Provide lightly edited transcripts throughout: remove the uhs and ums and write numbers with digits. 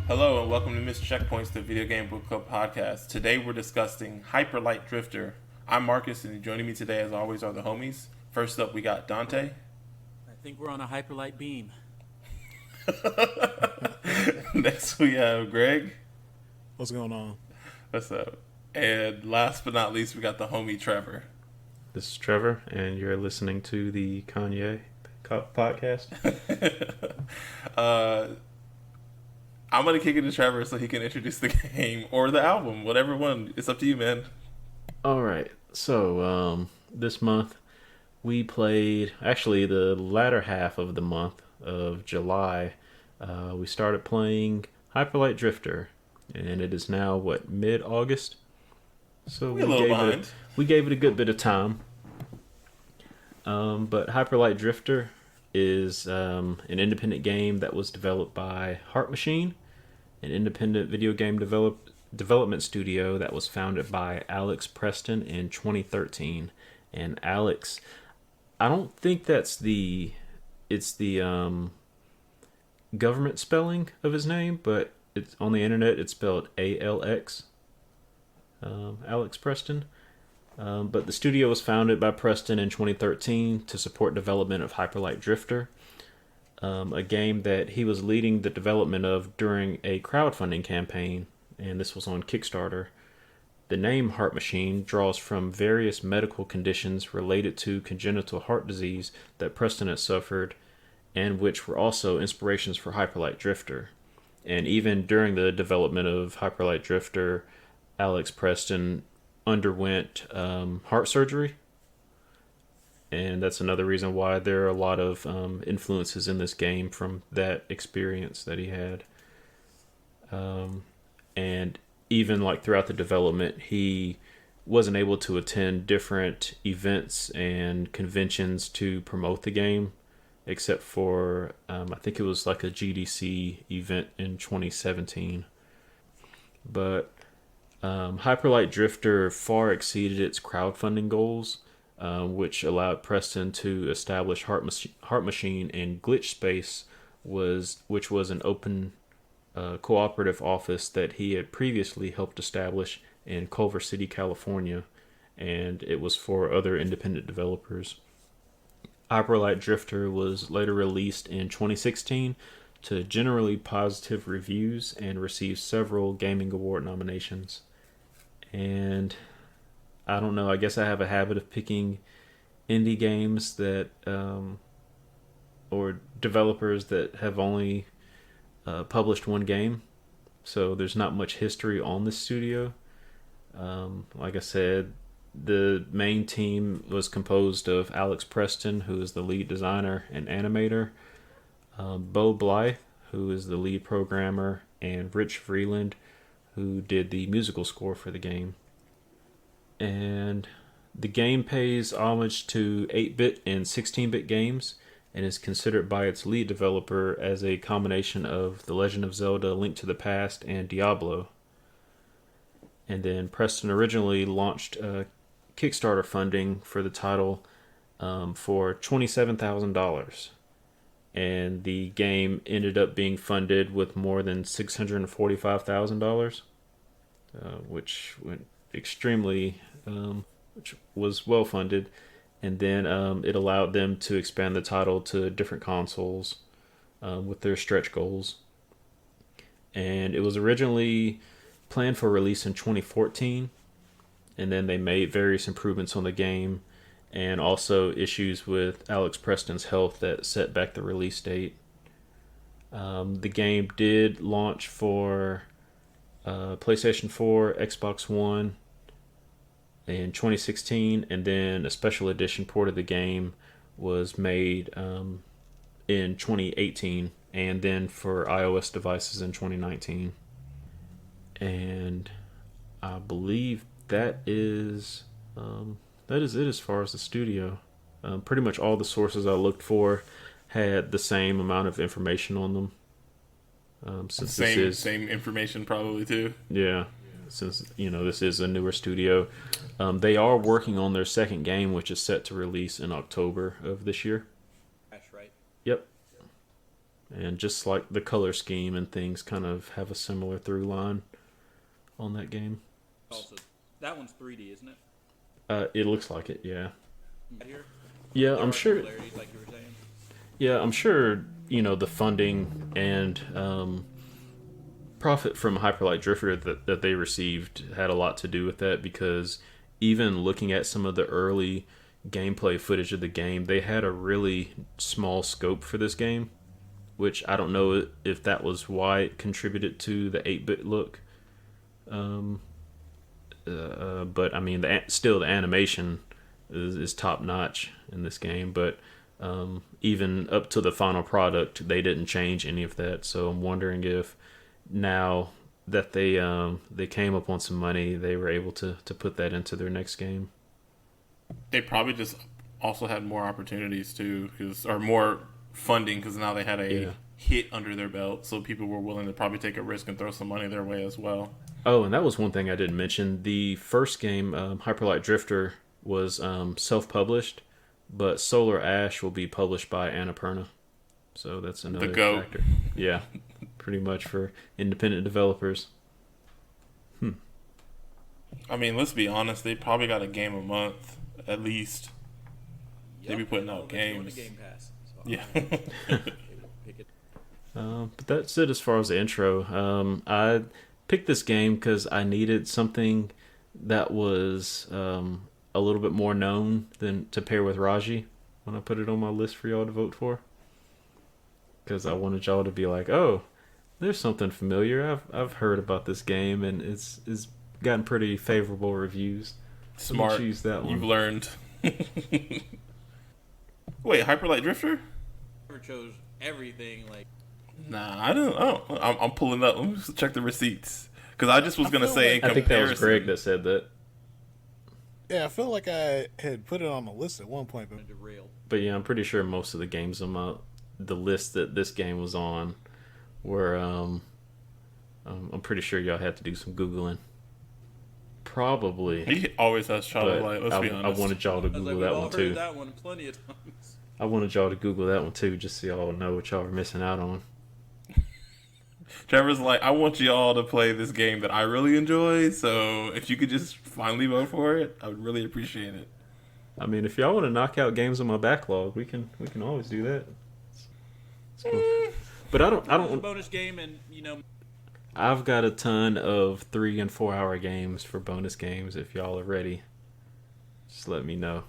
Hello and welcome to Missed Checkpoints, the Video Game Book Club podcast. Today we're discussing Hyper Light Drifter. I'm Marqus, and joining me today, as always, are the homies. First up, we got Dante. I think we're on a hyperlight beam. Next, we have Greg. What's going on? What's up? And last but not least, we got the homie Trevor. This is Trevor, and you're listening to the Kanye podcast. I'm going to kick it to Trevor so he can introduce the game or the album, whatever one. It's up to you, man. All right. So, this month we played, actually the latter half of the month of July, we started playing Hyper Light Drifter, and it is now, mid-August? So we gave it a good bit of time. But Hyper Light Drifter is an independent game that was developed by Heart Machine, an independent video game development studio that was founded by Alex Preston in 2013. And Alex, I don't think it's the government spelling of his name, but it's on the internet it's spelled ALX. Alex Preston. But the studio was founded by Preston in 2013 to support development of Hyper Light Drifter, a game that he was leading the development of during a crowdfunding campaign, and this was on Kickstarter. The name Heart Machine draws from various medical conditions related to congenital heart disease that Preston had suffered, and which were also inspirations for Hyper Light Drifter. And even during the development of Hyper Light Drifter, Alex Preston underwent heart surgery, and that's another reason why there are a lot of influences in this game from that experience that he had. And even like throughout the development, he wasn't able to attend different events and conventions to promote the game, except for I think it was like a GDC event in 2017. But Hyper Light Drifter far exceeded its crowdfunding goals, which allowed Preston to establish Heart Machine in Glitch Space, which was an open cooperative office that he had previously helped establish in Culver City, California, and it was for other independent developers. Hyper Light Drifter was later released in 2016 to generally positive reviews and received several Gaming Award nominations. And I don't know, I guess I have a habit of picking indie games that, or developers that have only published one game. So there's not much history on this studio. Like I said, the main team was composed of Alex Preston, who is the lead designer and animator, Bo Blythe, who is the lead programmer, and Rich Vreeland, who did the musical score for the game. And the game pays homage to 8-bit and 16-bit games and is considered by its lead developer as a combination of The Legend of Zelda: Link to the Past and Diablo. And then Preston originally launched Kickstarter funding for the title for $27,000. And the game ended up being funded with more than $645,000, which went extremely, which was well funded. And then it allowed them to expand the title to different consoles with their stretch goals. And it was originally planned for release in 2014, and then they made various improvements on the game, and also issues with Alex Preston's health that set back the release date. The game did launch for PlayStation 4, Xbox One in 2016, and then a special edition port of the game was made in 2018, and then for iOS devices in 2019. And I believe that is it as far as the studio. Pretty much all the sources I looked for had the same amount of information on them. Since same information probably too. Yeah, since this is a newer studio. They are working on their second game, which is set to release in October of this year. That's right. Yep. And just like the color scheme and things kind of have a similar through line on that game. Also, that one's 3D, isn't it? It looks like it, yeah. Right here? Yeah, There I'm are sure. similarities, like you were saying. Yeah, I'm sure, the funding and profit from Hyperlight Drifter that they received had a lot to do with that, because even looking at some of the early gameplay footage of the game, they had a really small scope for this game, which I don't know if that was why it contributed to the 8-bit look. But I mean, still the animation is top notch in this game, but even up to the final product, they didn't change any of that. So I'm wondering if now that they came up on some money, they were able to put that into their next game. They probably just also had more opportunities too, or more funding, because now they had a hit under their belt, so people were willing to probably take a risk and throw some money their way as well. Oh, and that was one thing I didn't mention. The first game, Hyperlight Drifter, was self-published, but Solar Ash will be published by Annapurna. So that's another factor. Yeah, pretty much for independent developers. I mean, let's be honest, they probably got a game a month, at least. They be putting out games. Game Pass, so yeah. pick it. But that's it as far as the intro. I picked this game because I needed something that was a little bit more known than to pair with Raji when I put it on my list for y'all to vote for. Because I wanted y'all to be like, oh, there's something familiar. I've heard about this game, and it's gotten pretty favorable reviews. Smart. Choose that one. You've learned. Wait, Hyperlight Drifter? Trevor chose everything like. Nah, I don't. I'm pulling up. Let me just check the receipts, because I just was gonna say in I think that was comparison. Greg that said that. Yeah, I feel like I had put it on the list at one point, but Derailed. But yeah, I'm pretty sure most of the games on the list that this game was on were. I'm pretty sure y'all had to do some Googling. Probably. He always has Child of Light. Let's be honest. I wanted y'all to I was Google like, we've that all one heard too. that one plenty of times. I wanted y'all to Google that one too, just so y'all know what y'all were missing out on. Trevor's like, I want you all to play this game that I really enjoy, so if you could just finally vote for it, I would really appreciate it. I mean, if y'all want to knock out games on my backlog, we can always do that. It's cool. But I It's a don't. bonus game, and I've got a ton of 3 and 4 hour games for bonus games. If y'all are ready, just let me know.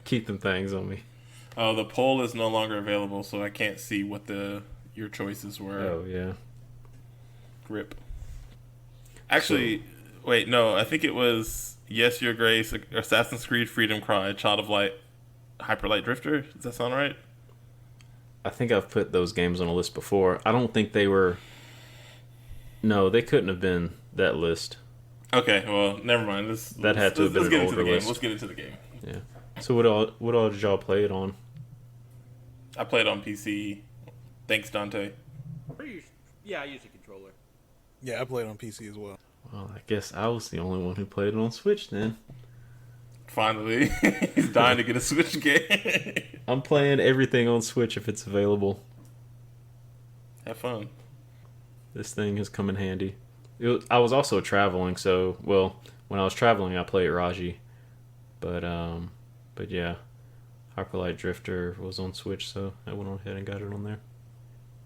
keep them things on me. Oh, the poll is no longer available, so I can't see what your choices were. Oh yeah. Rip. Actually, wait, no, I think it was Yes, Your Grace, Assassin's Creed Freedom Cry, Child of Light, Hyperlight Drifter. Does that sound right? I think I've put those games on a list before. I don't think they were. No, they couldn't have been that list. Okay, well, never mind. That had to have been an older list. Let's get into the game. Yeah. So what all did y'all play it on? I played on PC. Thanks, Dante. yeah, I use a controller. yeah, I played on PC as well. Well, I guess I was the only one who played it on Switch then. Finally, he's dying to get a Switch game. I'm playing everything on Switch if it's available. Have fun. This thing has come in handy. I was also traveling, so when I was traveling, I played Raji, but yeah, Hyperlight Drifter was on Switch, so I went on ahead and got it on there.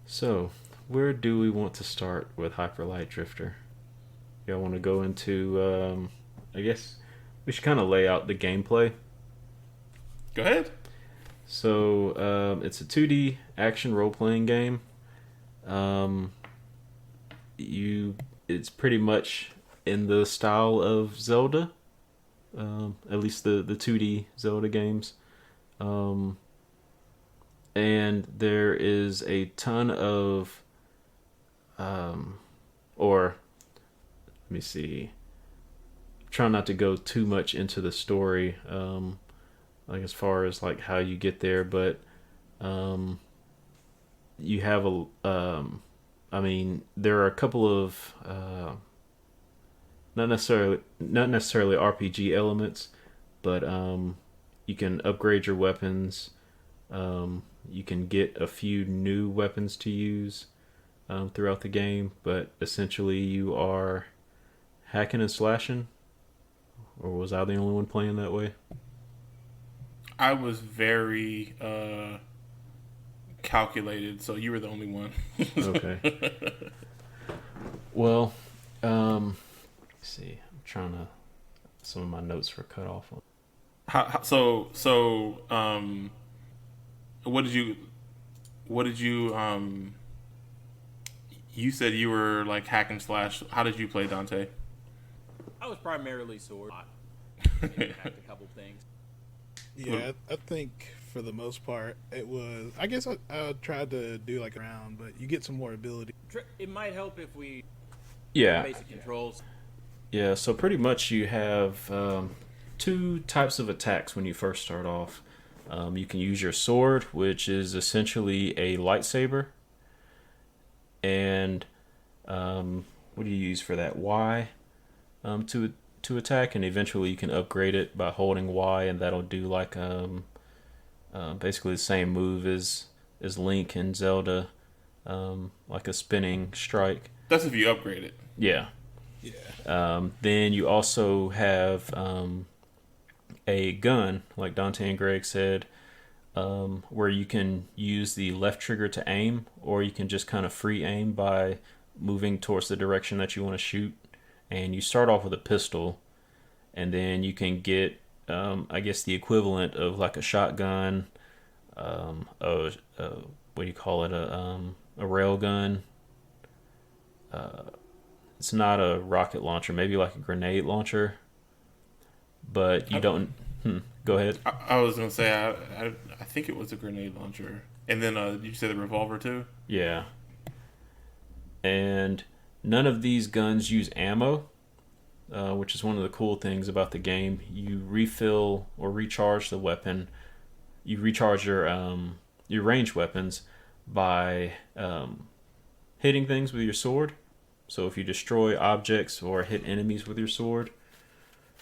So, where do we want to start with Hyperlight Drifter? Y'all want to go into? I guess we should kind of lay out the gameplay. Go ahead. So, it's a 2D action role-playing game. It's pretty much in the style of Zelda, at least the 2D Zelda games. And there is a ton of, or let me see. I'm trying not to go too much into the story, like as far as like how you get there, but you have I mean, there are a couple of not necessarily RPG elements, but you can upgrade your weapons. You can get a few new weapons to use throughout the game, but essentially you are hacking and slashing. Or was I the only one playing that way? I was very calculated, so you were the only one. Okay. Well, let's see. I'm trying to. Some of my notes were cut off. What did you? You said you were like hack and slash. How did you play, Dante? I was primarily sword. Maybe hacked a couple things. Yeah, I think for the most part it was. I guess I tried to do like a round, but you get some more ability. It might help if we Yeah. basic controls. Yeah, so pretty much you have two types of attacks when you first start off. You can use your sword, which is essentially a lightsaber. And what do you use for that? Y to attack, and eventually you can upgrade it by holding Y, and that'll do like basically the same move as Link and Zelda, like a spinning strike. That's if you upgrade it. Yeah. Yeah. Then you also have a gun, like Dante and Greg said, where you can use the left trigger to aim, or you can just kind of free aim by moving towards the direction that you want to shoot. And you start off with a pistol, and then you can get, I guess, the equivalent of like a shotgun, what do you call it, a rail gun. It's not a rocket launcher, maybe like a grenade launcher, but you don't. Go ahead. I was gonna say I think it was a grenade launcher, and then did you say the revolver too? Yeah. And none of these guns use ammo, which is one of the cool things about the game. You refill or recharge the weapon. You recharge your ranged weapons by hitting things with your sword. So if you destroy objects or hit enemies with your sword,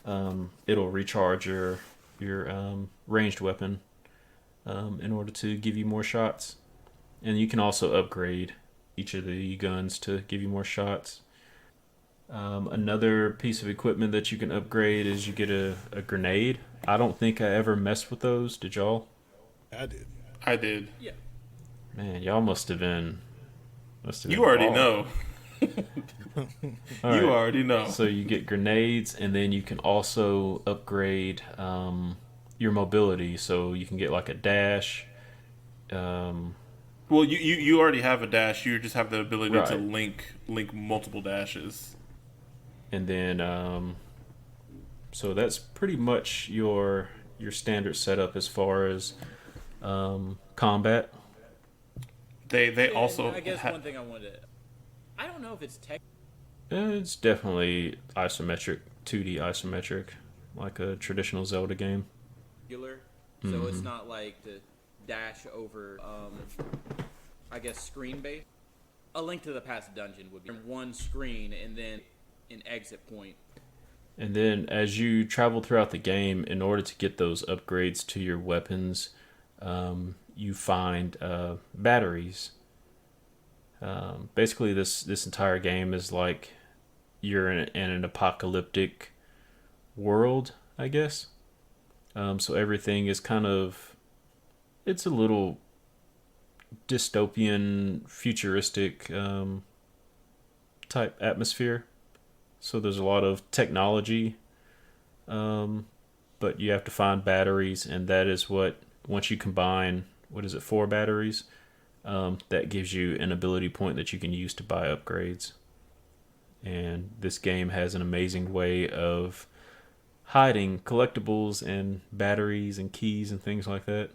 it'll recharge your ranged weapon in order to give you more shots. And you can also upgrade each of the guns to give you more shots. Another piece of equipment that you can upgrade is you get a grenade. I don't think I ever messed with those. Did y'all? I did. Yeah. Man, y'all must have been. You already know. All right. You already know. So you get grenades, and then you can also upgrade your mobility. So you can get like a dash. Well, you already have a dash. You just have the ability Right. to link multiple dashes. And then, so that's pretty much your standard setup as far as combat. They also. I guess one thing I wanted to. I don't know if it's tech. It's definitely isometric, 2D isometric, like a traditional Zelda game. So it's not like the dash over, I guess, screen based. A Link to the Past dungeon would be one screen and then an exit point. And then as you travel throughout the game, in order to get those upgrades to your weapons, you find batteries. Basically, this entire game is like you're in an apocalyptic world, I guess. So everything is kind of, it's a little dystopian, futuristic type atmosphere. So there's a lot of technology, but you have to find batteries, and that is what, once you combine, 4 batteries, that gives you an ability point that you can use to buy upgrades. And this game has an amazing way of hiding collectibles and batteries and keys and things like that.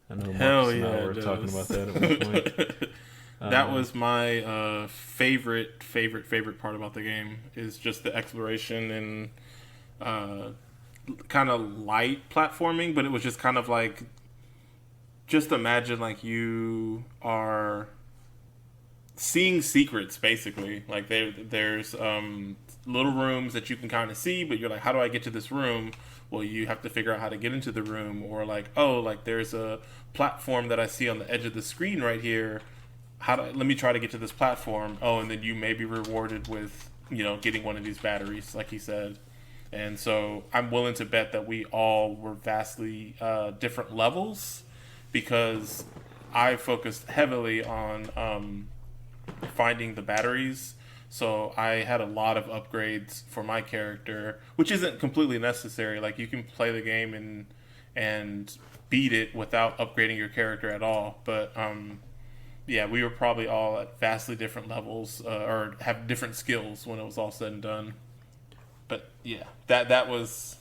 I know Marcus and I were talking about that at one point. That was my favorite part about the game, is just the exploration and kind of light platforming, but it was just kind of like, just imagine like you are seeing secrets, basically. Like there's little rooms that you can kind of see, but you're like, how do I get to this room? Well, you have to figure out how to get into the room, or like, oh, like there's a platform that I see on the edge of the screen right here. Let me try to get to this platform. Oh, and then you may be rewarded with, getting one of these batteries, like he said. And so I'm willing to bet that we all were vastly different levels, because I focused heavily on finding the batteries. So I had a lot of upgrades for my character, which isn't completely necessary. Like, you can play the game and beat it without upgrading your character at all. But yeah, we were probably all at vastly different levels, or have different skills when it was all said and done. But yeah, that was.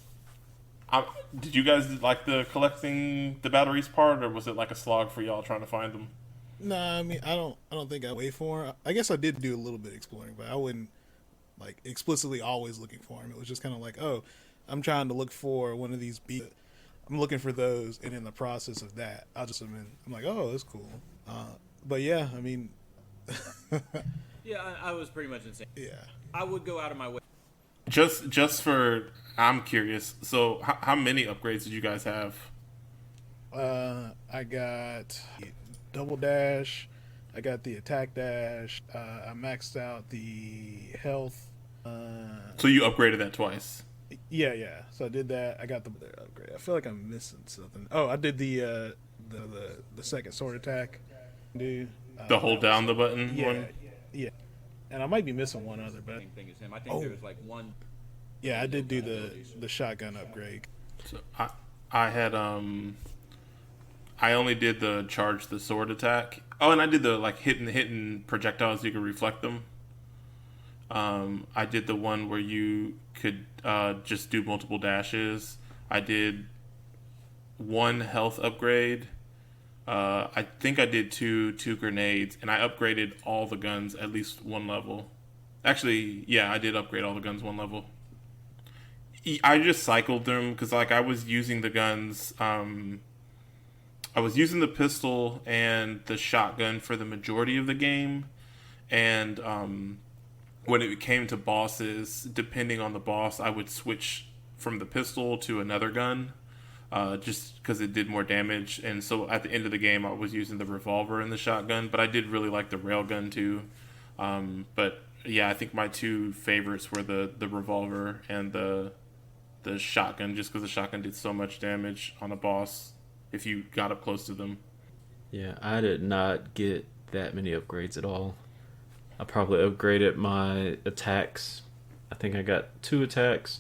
Did you guys like the collecting the batteries part, or was it like a slog for y'all trying to find them? Nah, I mean, I don't think I wait for him. I guess I did do a little bit exploring, but I wouldn't like explicitly always looking for him. It was just kind of like, oh, I'm trying to look for one of these beats. I'm looking for those, and in the process of that, I'm like, oh, that's cool. But yeah, I mean, yeah, I was pretty much insane. Yeah, I would go out of my way. Just for, I'm curious. So, how many upgrades did you guys have? I got double dash. I got the attack dash. I maxed out the health. So you upgraded that twice. Yeah. So I did that. I got the upgrade. I feel like I'm missing something. Oh, I did the second sword attack. Dude, the hold down the button one. Yeah. And I might be missing one other, but thing is him. I think there was like one. Yeah, I did do the shotgun upgrade. So I had I only did the charge the sword attack. Oh, and I did the like hitting projectiles, you could reflect them. I did the one where you could just do multiple dashes. I did one health upgrade. I think I did two grenades, and I upgraded all the guns at least one level. Actually, yeah, I did upgrade all the guns one level. I just cycled them because, like, I was using the guns. I was using the pistol and the shotgun for the majority of the game, and when it came to bosses, depending on the boss, I would switch from the pistol to another gun. Just because it did more damage, and so at the end of the game I was using the revolver and the shotgun, but I did really like the railgun too. But yeah, I think my two favorites were the revolver and the shotgun, just because the shotgun did so much damage on a boss if you got up close to them. Yeah, I did not get that many upgrades at all. I probably upgraded my attacks. I think I got 2 attacks,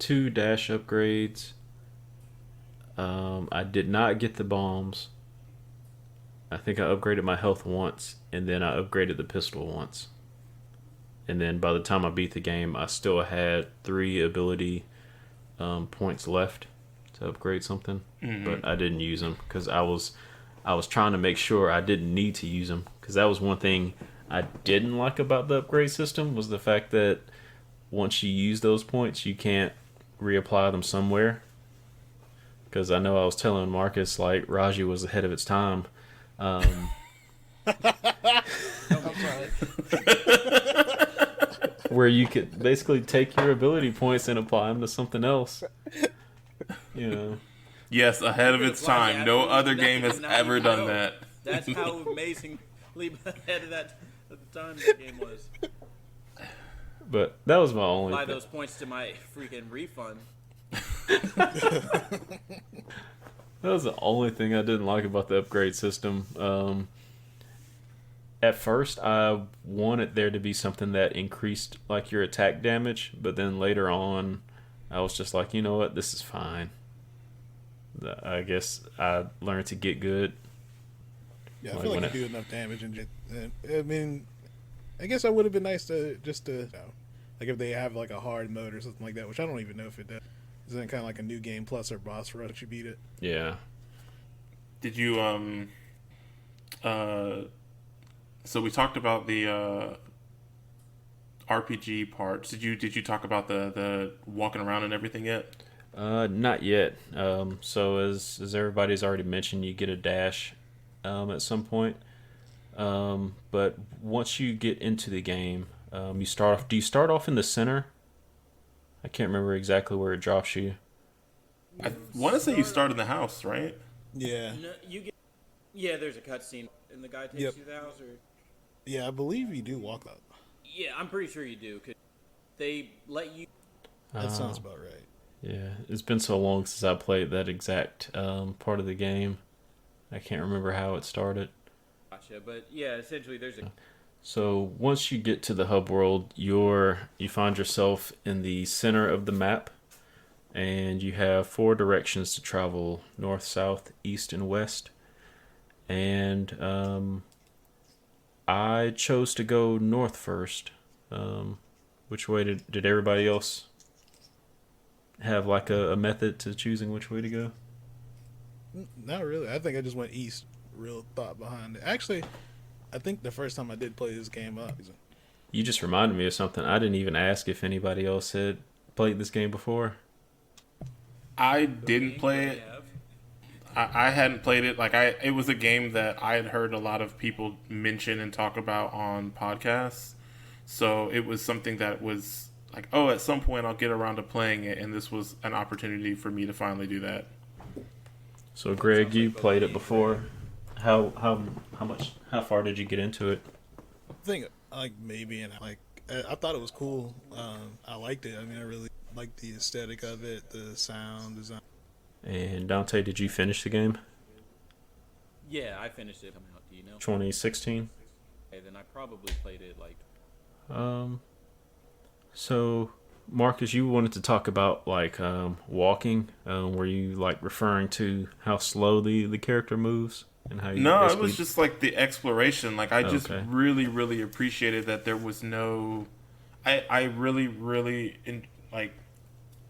2 dash upgrades. I did not get the bombs. I think I upgraded my health once, and then I upgraded the pistol once. And then by the time I beat the game, I still had 3 ability points left to upgrade something, but I didn't use them because I was trying to make sure I didn't need to use them, because that was one thing I didn't like about the upgrade system, was the fact that once you use those points, you can't reapply them somewhere. Because I know I was telling Marqus, like, Raji was ahead of its time. Where you could basically take your ability points and apply them to something else. You know. Yes, ahead of its time. No other game has ever done that. That's how amazingly ahead of that at the time the game was. But that was my only. Apply those points to my freaking refund. That was the only thing I didn't like about the upgrade system. At first, I wanted there to be something that increased like your attack damage, but then later on, I was just like, you know what, this is fine. I guess I learned to get good. Yeah, I feel like you do enough damage, and I mean, I guess that would have been nice to like if they have like a hard mode or something like that, which I don't even know if it does. Isn't it kind of like a new game plus or boss rush you beat it? Yeah. Did you so we talked about the RPG parts. Did you talk about the walking around and everything yet? Not yet. So as everybody's already mentioned, you get a dash at some point. But once you get into the game, you start off. Do you start off in the center? I can't remember exactly where it drops you. I want to say you start in the house, right? Yeah. No, you get. Yeah, there's a cutscene, and the guy takes Yep. you to the house, or Yeah, I believe you do walk up. yeah, I'm pretty sure you do. Cause they let you. That sounds about right. Yeah, it's been so long since I played that exact part of the game. I can't remember how it started. Gotcha, but yeah, essentially there's a. So once you get to the hub world, you find yourself in the center of the map, and you have 4 directions to travel: north, south, east, and west. And I chose to go north first. Which way did everybody else have like a method to choosing which way to go? Not really. I think I just went east. Real thought behind it. Actually, I think the first time I did play this game up. You just reminded me of something. I didn't even ask if anybody else had played this game before. I didn't play it. I hadn't played it. It was a game that I had heard a lot of people mention and talk about on podcasts. So it was something that was like, oh, at some point I'll get around to playing it, and this was an opportunity for me to finally do that. So Greg, you played it before. How far did you get into it? I think like maybe, and I thought it was cool. I liked it. I mean, I really liked the aesthetic of it, the sound design. And Dante, did you finish the game? Yeah, I finished it. Coming out, do you know? 2016. Okay, then I probably played it like. So Marcus, you wanted to talk about like walking. Were you like referring to how slow the character moves and how you? No, it was just like the exploration. Like I just Okay. really, really appreciated that there was no. I really, really like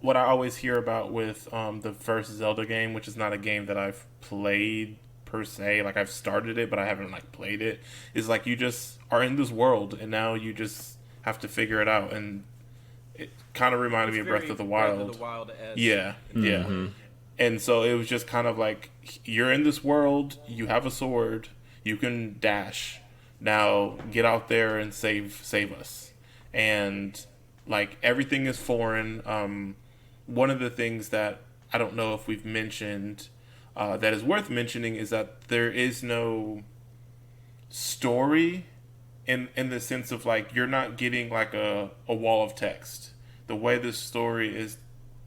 what I always hear about with the first Zelda game, which is not a game that I've played per se. Like I've started it, but I haven't like played it. Is like you just are in this world, and now you just have to figure it out. And it kind of reminded me of Breath of the Wild. Breath of the Wild-esque. Yeah, yeah. And so it was just kind of like, you're in this world, you have a sword, you can dash. Now get out there and save us. And like everything is foreign. One of the things that I don't know if we've mentioned that is worth mentioning is that there is no story in the sense of like you're not getting like a wall of text. The way this story is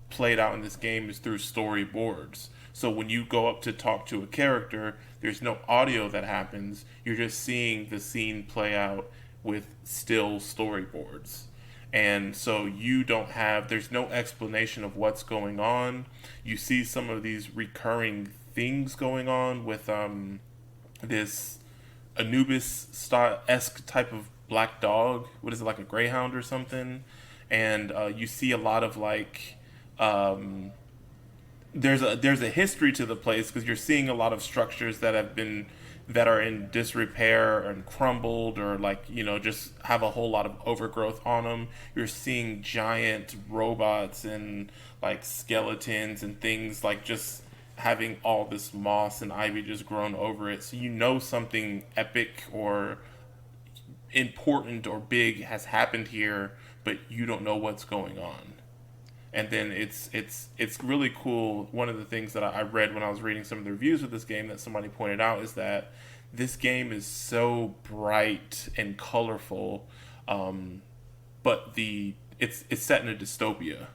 played out in this game is through storyboards. So when you go up to talk to a character, there's no audio that happens. You're just seeing the scene play out with still storyboards. And so there's no explanation of what's going on. You see some of these recurring things going on with this Anubis-esque type of black dog. What is it, like a greyhound or something? And you see a lot of like there's a history to the place because you're seeing a lot of structures that are in disrepair and crumbled, or like, you know, just have a whole lot of overgrowth on them. You're seeing giant robots and like skeletons and things like just having all this moss and ivy just grown over it. So you know something epic or important or big has happened here, but you don't know what's going on. And then it's really cool. One of the things that I read when I was reading some of the reviews of this game that somebody pointed out is that this game is so bright and colorful, but it's set in a dystopia,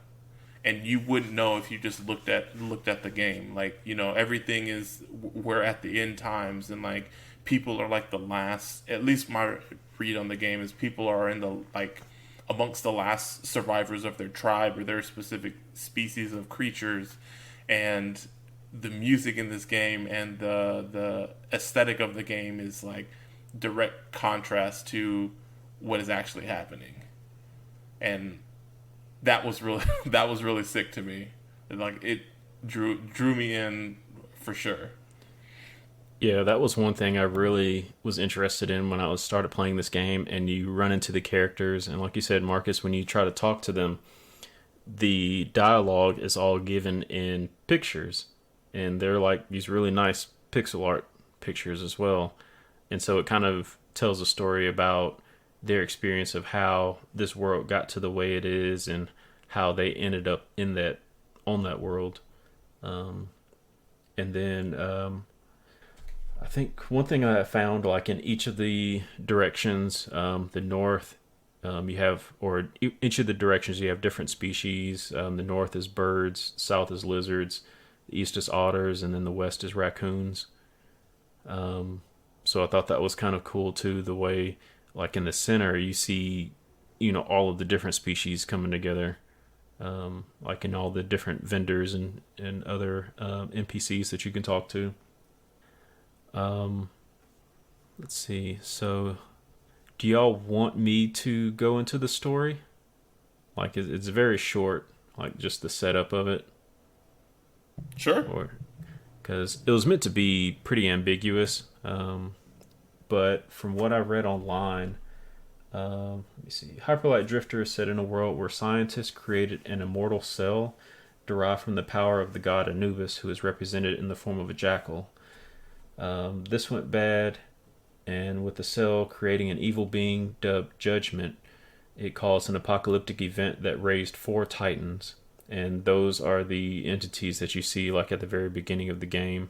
and you wouldn't know if you just looked at the game. Like, you know, everything we're at the end times, and like people are like the last. At least my read on the game is people are in the like amongst the last survivors of their tribe or their specific species of creatures. And the music in this game and the aesthetic of the game is like direct contrast to what is actually happening. And that was really sick to me. Like it drew me in for sure. Yeah, that was one thing I really was interested in when I started playing this game. And you run into the characters, and like you said, Marcus, when you try to talk to them, the dialogue is all given in pictures, and they're like these really nice pixel art pictures as well. And so it kind of tells a story about their experience of how this world got to the way it is and how they ended up on that world. And then I think one thing I found, like in each of the directions, the north, you have, or each of the directions you have different species. The north is birds, south is lizards, the east is otters, and then the west is raccoons. So I thought that was kind of cool too, the way, like in the center, you see, all of the different species coming together, like in all the different vendors and other NPCs that you can talk to. Let's see. So, do y'all want me to go into the story? Like, it's very short, like just the setup of it. Sure. Or because it was meant to be pretty ambiguous. But from what I read online, let me see. Hyperlight Drifter is set in a world where scientists created an immortal cell derived from the power of the god Anubis, who is represented in the form of a jackal. This went bad, and with the cell creating an evil being dubbed Judgment, it caused an apocalyptic event that raised 4 titans, and those are the entities that you see like at the very beginning of the game.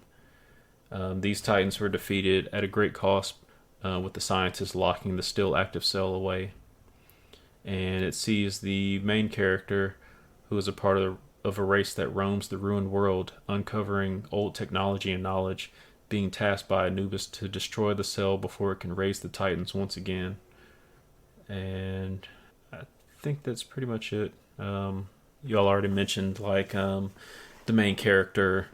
These titans were defeated at a great cost, with the scientists locking the still active cell away. And it sees the main character, who is a part of a race that roams the ruined world, uncovering old technology and knowledge, being tasked by Anubis to destroy the cell before it can raise the titans once again. And I think that's pretty much it. You all already mentioned the main character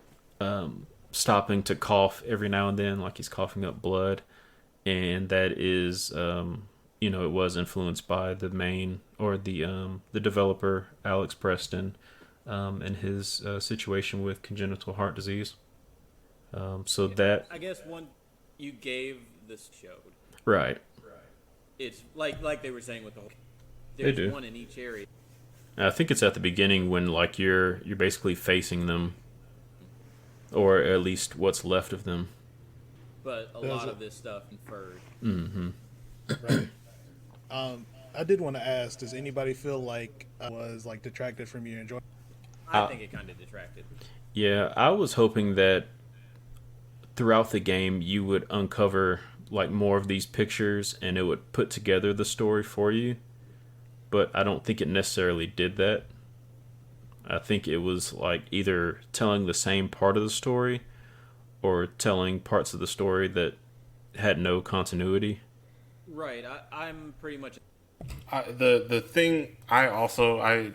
stopping to cough every now and then, like he's coughing up blood, and that is it was influenced by the main, or the developer Alex Preston, and his situation with congenital heart disease. So that, I guess, one you gave this showed. Right. It's like they were saying with the whole. They do. There's one in each area. I think it's at the beginning when like you're basically facing them, or at least what's left of them. But a lot of this stuff inferred. Mm-hmm. Right. I did want to ask: does anybody feel like I was like detracted from your enjoyment? I think it kind of detracted. Yeah, I was hoping that throughout the game you would uncover like more of these pictures and it would put together the story for you, but I don't think it necessarily did that. I think it was like either telling the same part of the story or telling parts of the story that had no continuity. Right, I'm pretty much. The thing I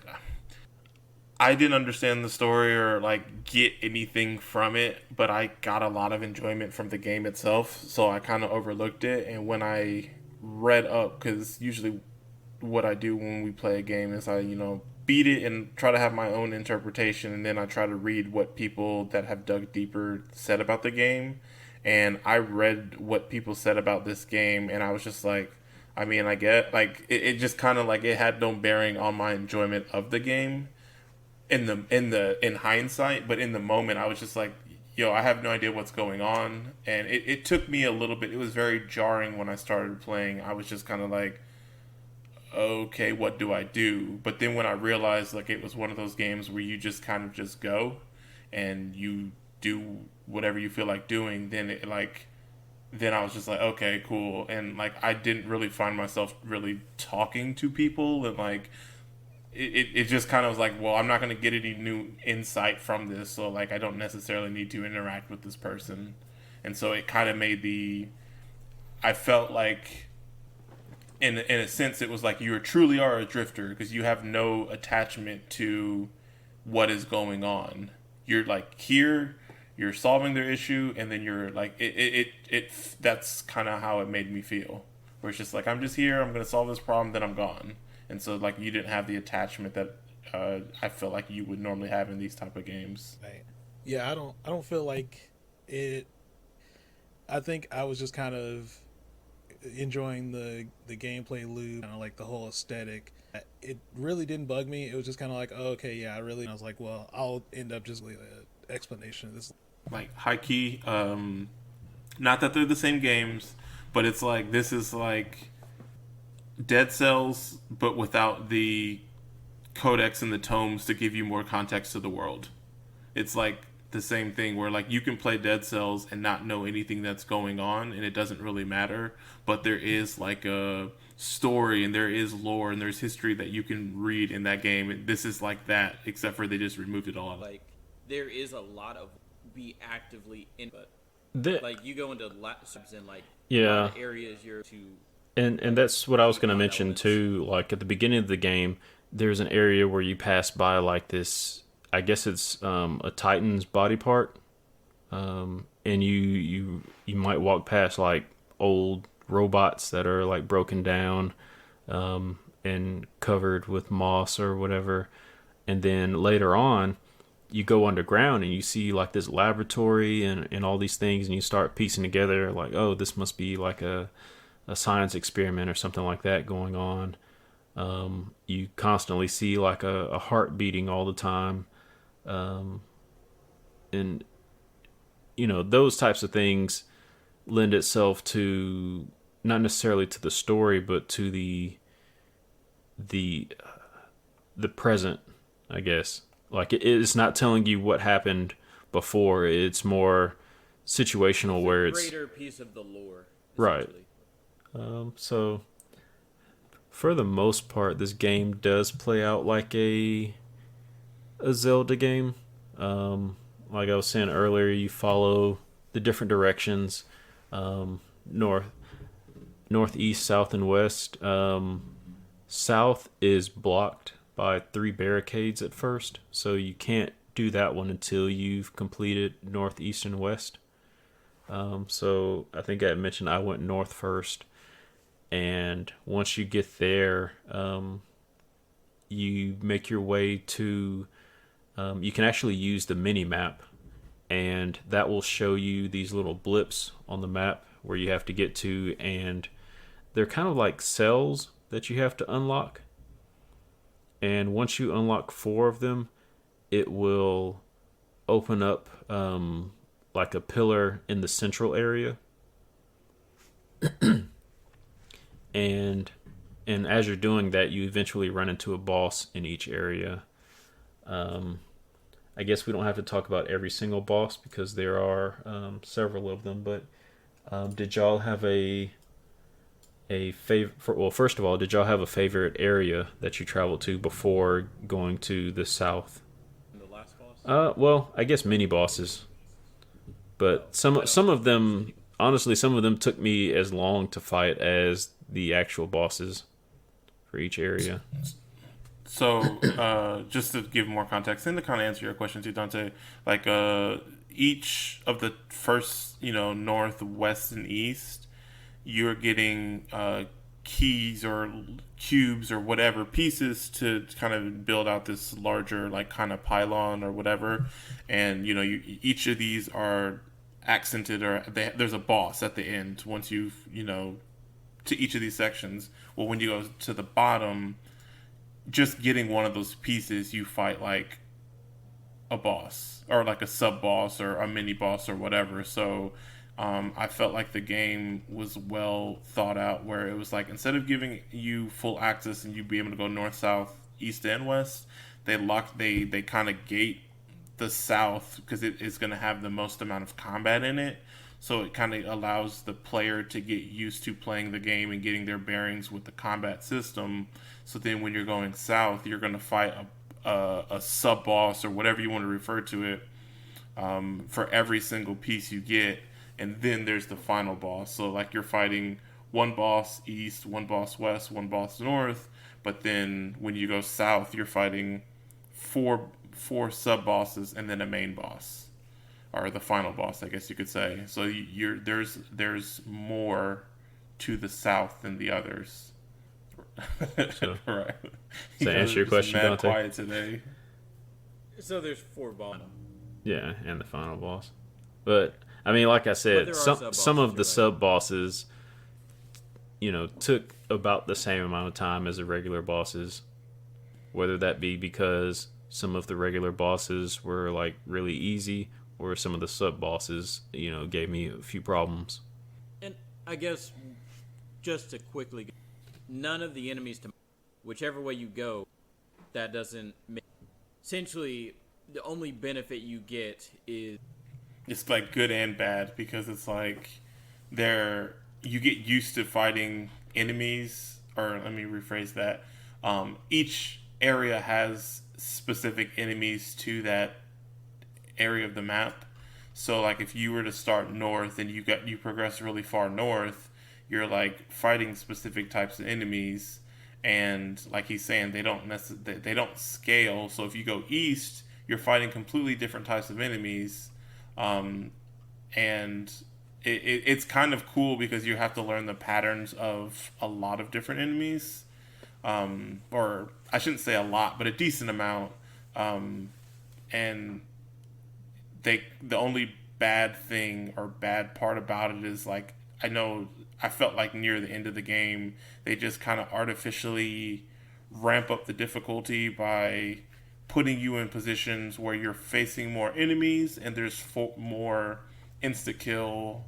didn't understand the story or like get anything from it, but I got a lot of enjoyment from the game itself, so I kind of overlooked it. And when I read up, because usually what I do when we play a game is I beat it and try to have my own interpretation, and then I try to read what people that have dug deeper said about the game. And I read what people said about this game, and I was just like, I mean, I get like it just kind of like it had no bearing on my enjoyment of the game in hindsight, but in the moment I was just like, I have no idea what's going on. And it took me a little bit. It was very jarring when I started playing. I was just kind of like, okay, what do I do? But then when I realized like it was one of those games where you just kind of just go and you do whatever you feel like doing, then I was just like, okay, cool. And like I didn't really find myself really talking to people, and like it just kind of was like, well, I'm not going to get any new insight from this, so like I don't necessarily need to interact with this person. And so it kind of made I felt like in a sense it was like you truly are a drifter because you have no attachment to what is going on. You're like here, you're solving their issue, and then you're like that's kind of how it made me feel, where it's just like, I'm just here, I'm going to solve this problem, then I'm gone. And so, like, you didn't have the attachment that I feel like you would normally have in these type of games. Right. Yeah, I don't feel like it. I think I was just kind of enjoying the gameplay loop, kind of like the whole aesthetic. It really didn't bug me. It was just kind of like, oh, okay, yeah, I was like, well, I'll end up just with an explanation of this. Like, high key, not that they're the same games, but it's like, this is like Dead Cells, but without the codex and the tomes to give you more context to the world. It's like the same thing where like you can play Dead Cells and not know anything that's going on, and it doesn't really matter. But there is like a story, and there is lore, and there's history that you can read in that game. And this is like that, except for they just removed it all. Like there is a lot of be actively in, but like you go into labs and like areas you're to. And that's what I was going to mention too. Like at the beginning of the game, there's an area where you pass by like this. I guess it's a Titan's body part, and you might walk past like old robots that are like broken down, and covered with moss or whatever. And then later on, you go underground and you see like this laboratory and all these things, and you start piecing together like, oh, this must be like a science experiment or something like that going on. You constantly see like a heart beating all the time. And you know, those types of things lend itself to not necessarily to the story, but to the present, I guess. Like it's not telling you what happened before. It's more situational, where it's greater piece of the lore, right. So for the most part, this game does play out like a Zelda game. Like I was saying earlier, you follow the different directions, north, northeast, south, and west. South is blocked by 3 barricades at first, so you can't do that one until you've completed north, east, and west. So I think I mentioned I went north first, and once you get there, you make your way to. You can actually use the mini map, and that will show you these little blips on the map where you have to get to, and they're kind of like cells that you have to unlock. And once you unlock 4 of them, it will open up like a pillar in the central area. and as you're doing that, you eventually run into a boss in each area. I guess we don't have to talk about every single boss because there are several of them. But did y'all have a favorite? Well, first of all, did y'all have a favorite area that you traveled to before going to the south? The last boss? Well, I guess mini bosses. But some of them, honestly, some of them took me as long to fight as the actual bosses for each area. So, just to give more context and to kind of answer your question too, Dante, like each of the first, north, west, and east, you're getting keys or cubes or whatever pieces to kind of build out this larger like kind of pylon or whatever. And each of these are accented, or there's a boss at the end once you've to each of these sections. Well, when you go to the bottom, just getting one of those pieces, you fight like a boss or like a sub boss or a mini boss or whatever. So I felt like the game was well thought out, where it was like, instead of giving you full access and you be able to go north, south, east, and west, they kind of gate the south because it is going to have the most amount of combat in it. So it kind of allows the player to get used to playing the game and getting their bearings with the combat system. So then when you're going south, you're going to fight a sub boss or whatever you want to refer to it for every single piece you get. And then there's the final boss. So like you're fighting one boss east, one boss west, one boss north. But then when you go south, you're fighting four sub bosses and then a main boss, or the final boss, I guess you could say. So there's more to the south than the others. So, right. To answer your question, mad Dante. Quiet today. So there's 4 bosses. Yeah, and the final boss. But I mean, like I said, some of the sub bosses, took about the same amount of time as the regular bosses. Whether that be because some of the regular bosses were like really easy, or some of the sub bosses, gave me a few problems. And I guess just to quickly, none of the enemies, whichever way you go, that doesn't make. Essentially, the only benefit you get is It's like good and bad because it's like you get used to fighting enemies, or let me rephrase that. Each area has specific enemies to that area of the map. So like if you were to start north and you progress really far north, you're like fighting specific types of enemies, and like he's saying, they don't scale. So if you go east, you're fighting completely different types of enemies, and it's kind of cool because you have to learn the patterns of a lot of different enemies, or I shouldn't say a lot, but a decent amount, and the only bad thing or bad part about it is like I felt like near the end of the game they just kind of artificially ramp up the difficulty by putting you in positions where you're facing more enemies and there's more insta kill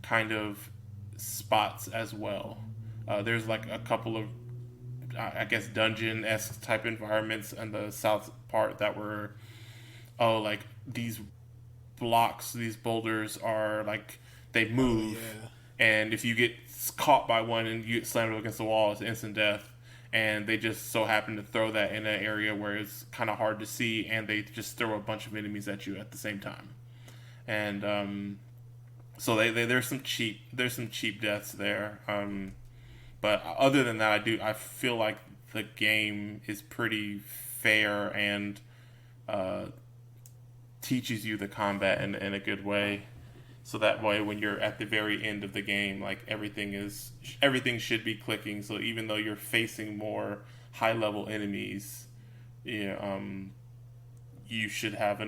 kind of spots as well. There's like a couple of I guess dungeon-esque type environments in the south part that were like these blocks, these boulders are like they move, and if you get caught by one and you get slammed against the wall, it's instant death. And they just so happen to throw that in an area where it's kind of hard to see, and they just throw a bunch of enemies at you at the same time. And so there's some cheap deaths there. But other than that, I feel like the game is pretty fair and teaches you the combat in a good way. So that way, when you're at the very end of the game, like everything should be clicking. So even though you're facing more high level enemies, you should have a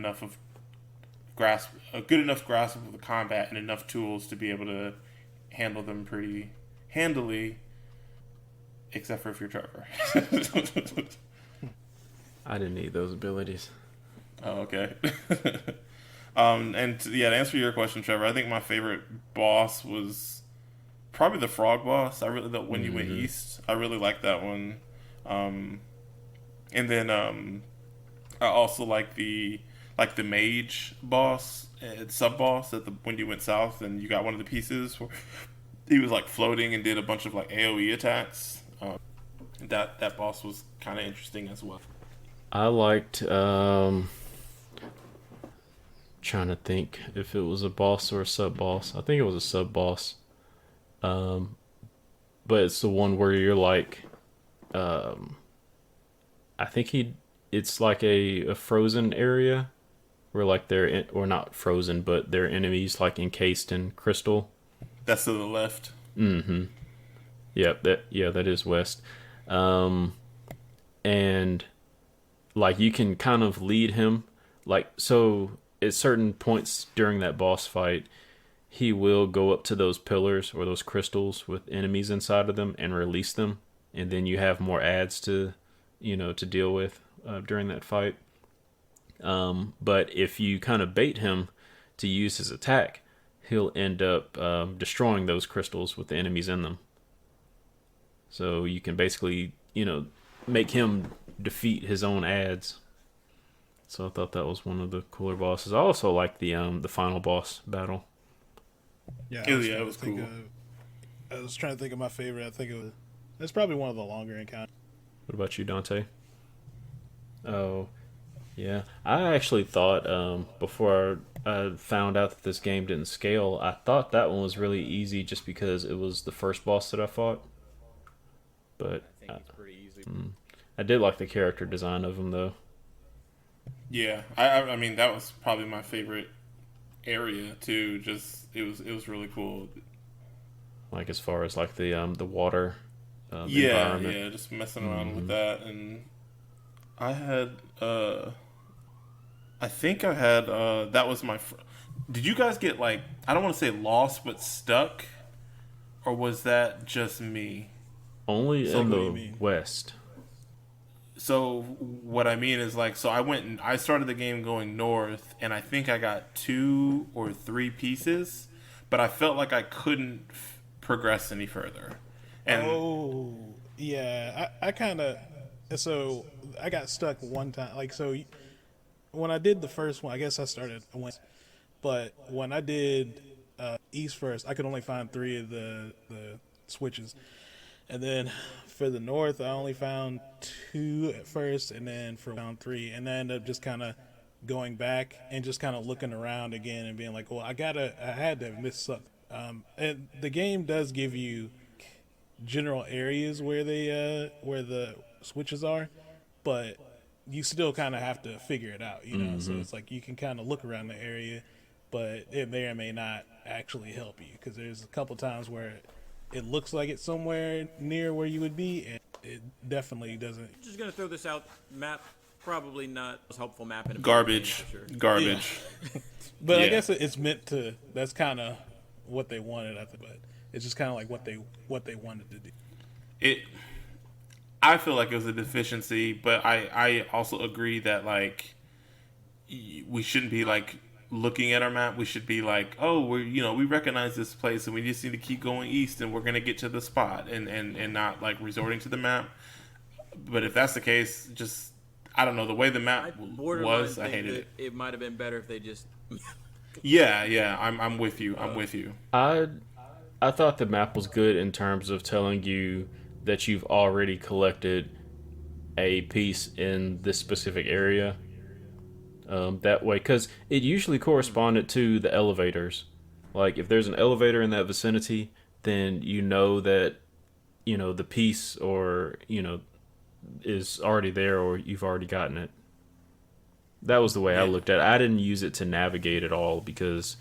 good enough grasp of the combat and enough tools to be able to handle them pretty handily. Except for if you're Trevor. I didn't need those abilities. Oh, okay. To answer your question, Trevor, I think my favorite boss was probably the frog boss. I really when you went east, I really liked that one. And then I also like the mage boss, sub boss when you went south and you got one of the pieces where he was like floating and did a bunch of like AoE attacks. That boss was kind of interesting as well. I liked trying to think if it was a boss or a sub boss. I think it was a sub boss. But it's the one where you're like I think it's like a frozen area where like or not frozen, but their enemies like encased in crystal. That's to the left. Mm-hmm. Yep, that is west. And like you can kind of lead him, like, so at certain points during that boss fight, he will go up to those pillars or those crystals with enemies inside of them and release them, and then you have more ads to deal with during that fight. But if you kind of bait him to use his attack, he'll end up destroying those crystals with the enemies in them. So you can basically, make him defeat his own ads. So I thought that was one of the cooler bosses. I also like the final boss battle. Yeah, it was cool. I was trying to think of my favorite. I think it's probably one of the longer encounters. What about you, Dante? Oh, yeah. I actually thought before I found out that this game didn't scale, I thought that one was really easy just because it was the first boss that I fought. But I think it's pretty easy. I did like the character design of him, though. Yeah, I mean that was probably my favorite area too. Just it was really cool. Like as far as like the water, environment. Yeah, just messing around with that, and I had I think I had that was my. Did you guys get like I don't want to say lost but stuck, or was that just me? Only in the west. So what I mean is like, so I went and I started the game going north, and I think I got 2 or 3 pieces, but I felt like I couldn't progress any further. And I kind of, so I got stuck one time. Like, so when I did the first one, I guess I went, but when I did East first, I could only find 3 of the switches, and then for the North, I only found 2 at first, and then for round 3, and I ended up just kind of going back and just kind of looking around again and being like, well, I had to miss something. And the game does give you general areas where the switches are, but you still kind of have to figure it out, you know. Mm-hmm. So it's like you can kind of look around the area, but it may or may not actually help you, because there's a couple times where it looks like it's somewhere near where you would be, and it definitely doesn't. Just gonna throw this out. Map probably not a helpful map in a garbage. Game, sure. Garbage. Yeah. But yeah. I guess it's meant to. That's kind of what they wanted, I think. But it's just kind of like what they wanted to do. I feel like it was a deficiency, but I also agree that like we shouldn't be like looking at our map. We should be like, oh, we recognize this place and we just need to keep going east and we're gonna get to the spot, and not like resorting to the map. But if that's the case, just I don't know, the way the map was, I hated it. It might have been better if they just yeah, I'm with you. I'm with you. I thought the map was good in terms of telling you that you've already collected a piece in this specific area. That way, because it usually corresponded to the elevators. Like, if there's an elevator in that vicinity, then you know that, the piece or, is already there or you've already gotten it. That was the way I looked at it. I didn't use it to navigate at all because,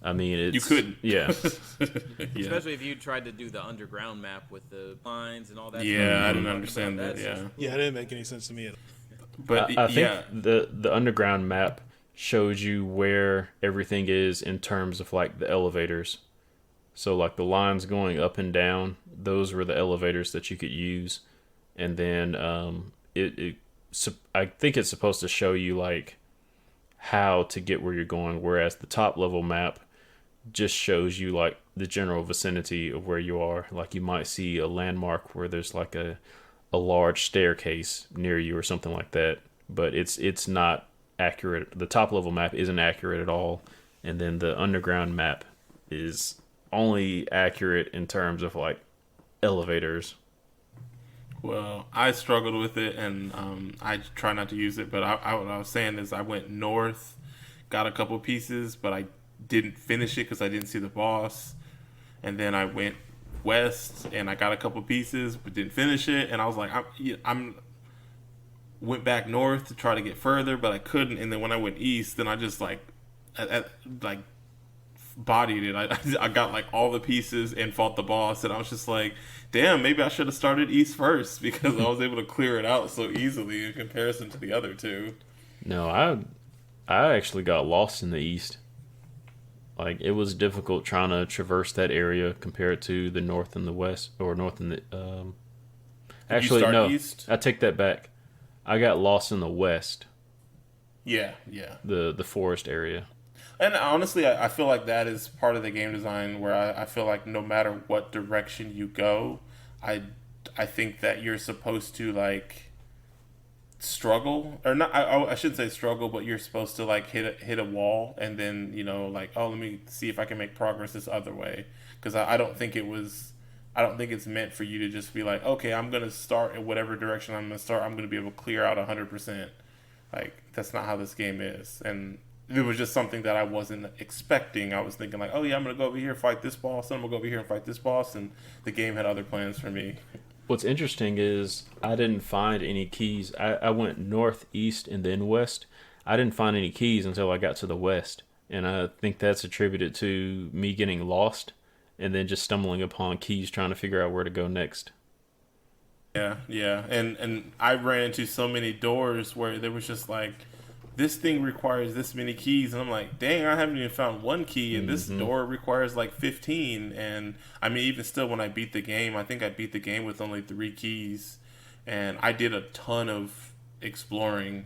it's... You couldn't. Yeah. Yeah. Especially if you tried to do the underground map with the lines and all that. Yeah, I didn't understand that, yeah. Yeah, it didn't make any sense to me at all. But I think the underground map shows you where everything is in terms of like the elevators. So like the lines going up and down, those were the elevators that you could use. And then I think it's supposed to show you like how to get where you're going, whereas the top level map just shows you like the general vicinity of where you are. Like you might see a landmark where there's like a large staircase near you or something like that, but it's not accurate. The top level map isn't accurate at all, and then the underground map is only accurate in terms of like elevators. Well, I struggled with it, and I try not to use it, but what I was saying is I went north, got a couple pieces, but I didn't finish it because I didn't see the boss, and then I went west and I got a couple pieces but didn't finish it, and I was like I'm went back north to try to get further, but I couldn't, and then when I went east, then I just like bodied it. I got like all the pieces and fought the boss, and I was just like, damn, maybe I should have started east first because I was able to clear it out so easily in comparison to the other two. No, I actually got lost in the east. Like, it was difficult trying to traverse that area compared to the north and the west, or north and the... Actually, no, east? I take that back. I got lost in the west. Yeah. The forest area. And honestly, I feel like that is part of the game design where I feel like no matter what direction you go, I think that you're supposed to, like, struggle, or not. I shouldn't say struggle, but you're supposed to like hit a wall, and then like, oh, let me see if I can make progress this other way, because I don't think it's meant for you to just be like, okay, I'm gonna start in whatever direction I'm gonna be able to clear out 100%. Like, that's not how this game is, and it was just something that I wasn't expecting. I was thinking like, oh yeah, I'm gonna go over here, fight this boss, then I'm gonna go over here and fight this boss, and the game had other plans for me. What's interesting is I didn't find any keys. I went north, east, and then west. I didn't find any keys until I got to the west. And I think that's attributed to me getting lost and then just stumbling upon keys trying to figure out where to go next. Yeah. And I ran into so many doors where there was just like, this thing requires this many keys, and I'm like, dang, I haven't even found one key, and this door requires like 15. And I mean, even still, when I beat the game, I think I beat the game with only 3 keys, and I did a ton of exploring,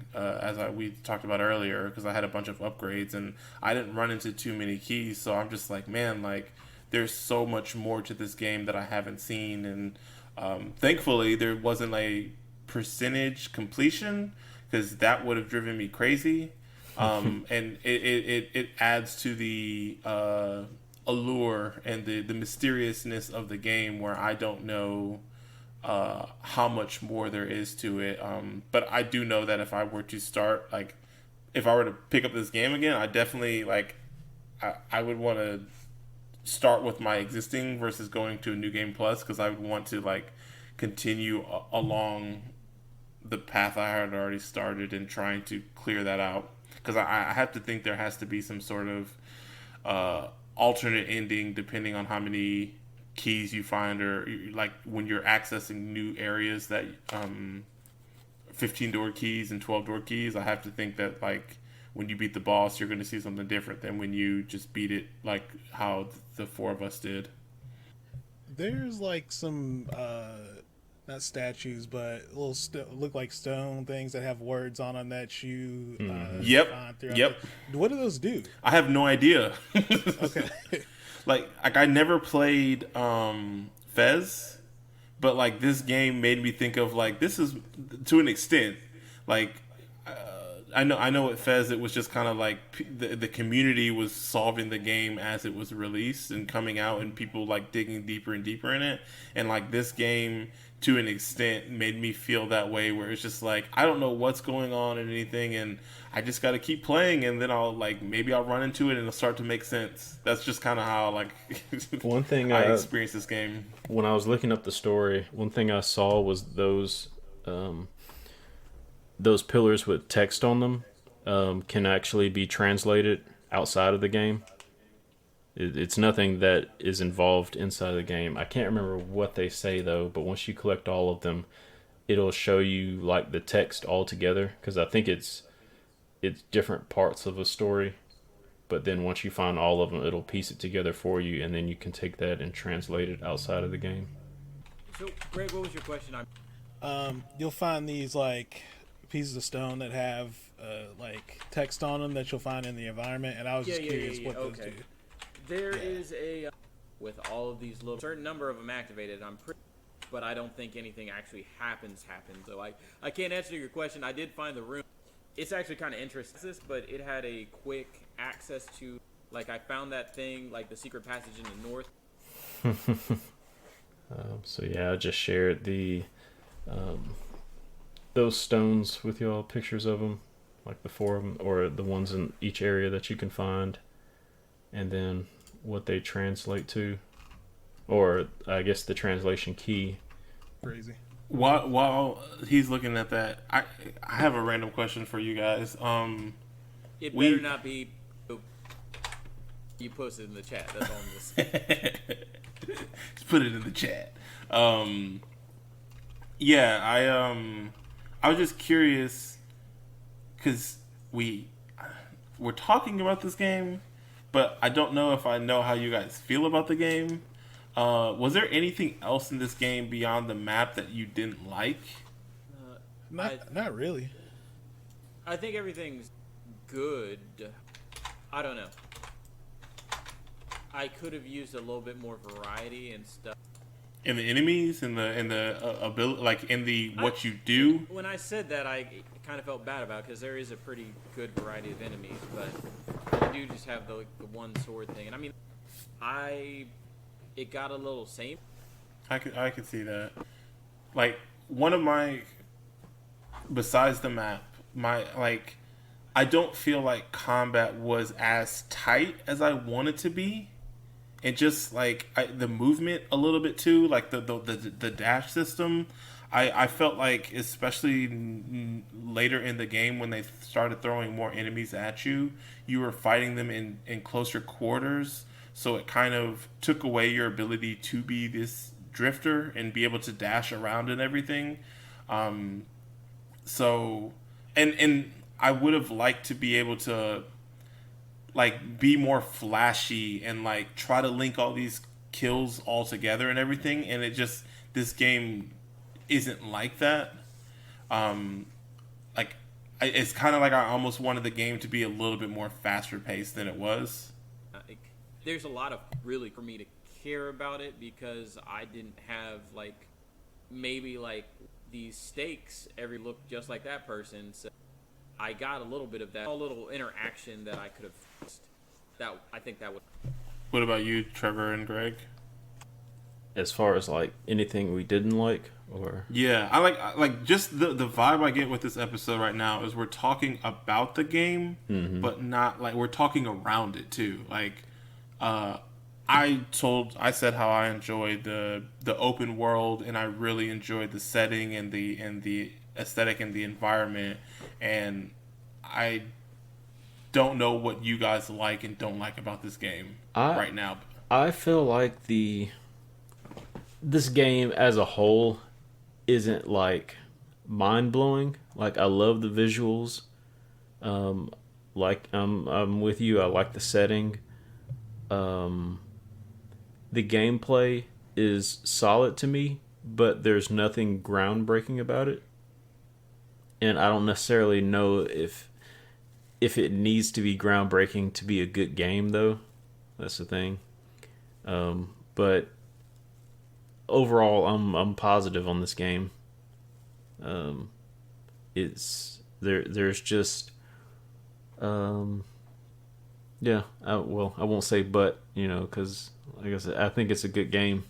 we talked about earlier, because I had a bunch of upgrades, and I didn't run into too many keys. So I'm just like, man, like, there's so much more to this game that I haven't seen, and thankfully there wasn't a percentage completion, because that would have driven me crazy. And it adds to the allure and the mysteriousness of the game, where I don't know how much more there is to it. But I do know that if I were to start, like, if I were to pick up this game again, I definitely, like, I would want to start with my existing versus going to a new game plus, because I would want to, like, continue along the path I had already started and trying to clear that out. Because I have to think there has to be some sort of alternate ending depending on how many keys you find, or like when you're accessing new areas that 15 door keys and 12 door keys. I have to think that, like, when you beat the boss, you're going to see something different than when you just beat it, like how the four of us did. There's like some not statues, but little look like stone things that have words on them that you find throughout. Yep. What do those do? I have no idea. Okay. like I never played Fez, but like this game made me think of, like, this is, to an extent, like, I know at Fez it was just kind of like the community was solving the game as it was released and coming out, and people like digging deeper and deeper in it. And like this game, to an extent, made me feel that way, where it's just like, I don't know what's going on and anything, and I just got to keep playing, and then maybe I'll run into it and it'll start to make sense. That's just kind of how, like, one thing I experienced this game. When I was looking up the story, one thing I saw was those pillars with text on them can actually be translated outside of the game. It's nothing that is involved inside of the game. I can't remember what they say though, but once you collect all of them, it'll show you like the text all together, because I think it's different parts of a story. But then once you find all of them, it'll piece it together for you, and then you can take that and translate it outside of the game. So, Greg, what was your question? You'll find these like pieces of stone that have like text on them that you'll find in the environment, and I was just curious what those do. There is a with all of these little certain number of them activated. But I don't think anything actually happens. So I can't answer your question. I did find the room. It's actually kind of interesting, but it had a quick access to, like, I found that thing, like the secret passage in the north. So yeah, I just shared those stones with y'all, pictures of them, like the four of them, or the ones in each area that you can find, and then what they translate to, or I guess the translation key. Crazy. While he's looking at that, I have a random question for you guys. It better not be you posted in the chat. That's all I'm just saying. Just put it in the chat. Yeah, I was just curious because we're talking about this game, but I don't know if I know how you guys feel about the game. Was there anything else in this game beyond the map that you didn't like? Not really. I think everything's good. I don't know. I could have used a little bit more variety and stuff. In the enemies, in the ability, like in the what you do. When I said that, I kind of felt bad about it, because there is a pretty good variety of enemies, but I do just have the one sword thing, and I mean, it got a little same. I could see that. Like, one of my, besides the map, I don't feel like combat was as tight as I want it to be. And just like the movement a little bit too, like the dash system, I felt like, especially later in the game when they started throwing more enemies at you, you were fighting them in closer quarters. So it kind of took away your ability to be this drifter and be able to dash around and everything. So, and I would have liked to be able to, like, be more flashy and like try to link all these kills all together and everything. And this game isn't like that. It's kind of like I almost wanted the game to be a little bit more faster paced than it was. There's a lot of really for me to care about it, because I didn't have maybe these stakes every look just like that person. So I got a little bit of that, a little interaction that I could have. That I think that would. What about you, Trevor and Greg? As far as like anything we didn't like, or Yeah, I like just the vibe I get with this episode right now is we're talking about the game, but not like we're talking around it too. Like, I said how I enjoyed the open world, and I really enjoyed the setting and the aesthetic and the environment, and I don't know what you guys like and don't like about this game right now. I feel like this game as a whole isn't like mind blowing. Like, I love the visuals. Like I'm with you. I like the setting. The gameplay is solid to me, but there's nothing groundbreaking about it. And I don't necessarily know if it needs to be groundbreaking to be a good game, though. That's the thing. But overall, I'm positive on this game. There's just yeah. I won't say but, because like I said, I think it's a good game.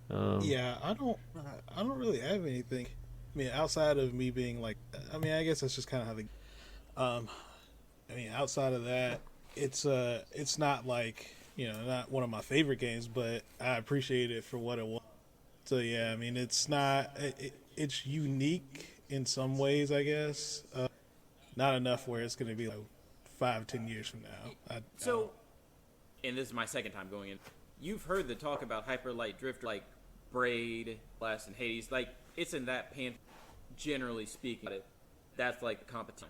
Yeah, I don't really have anything. I mean, outside of me being like, I mean, I guess that's just kind of how the. I mean, outside of that, it's not like, not one of my favorite games, but I appreciate it for what it was. So yeah, I mean, it's not, it's unique in some ways, I guess. Not enough where it's going to be like 5-10 years from now. And this is my second time going in. You've heard the talk about Hyper Light Drifter, like Braid, Blast, and Hades. Like, it's in that pan. Generally speaking, that's like the competition.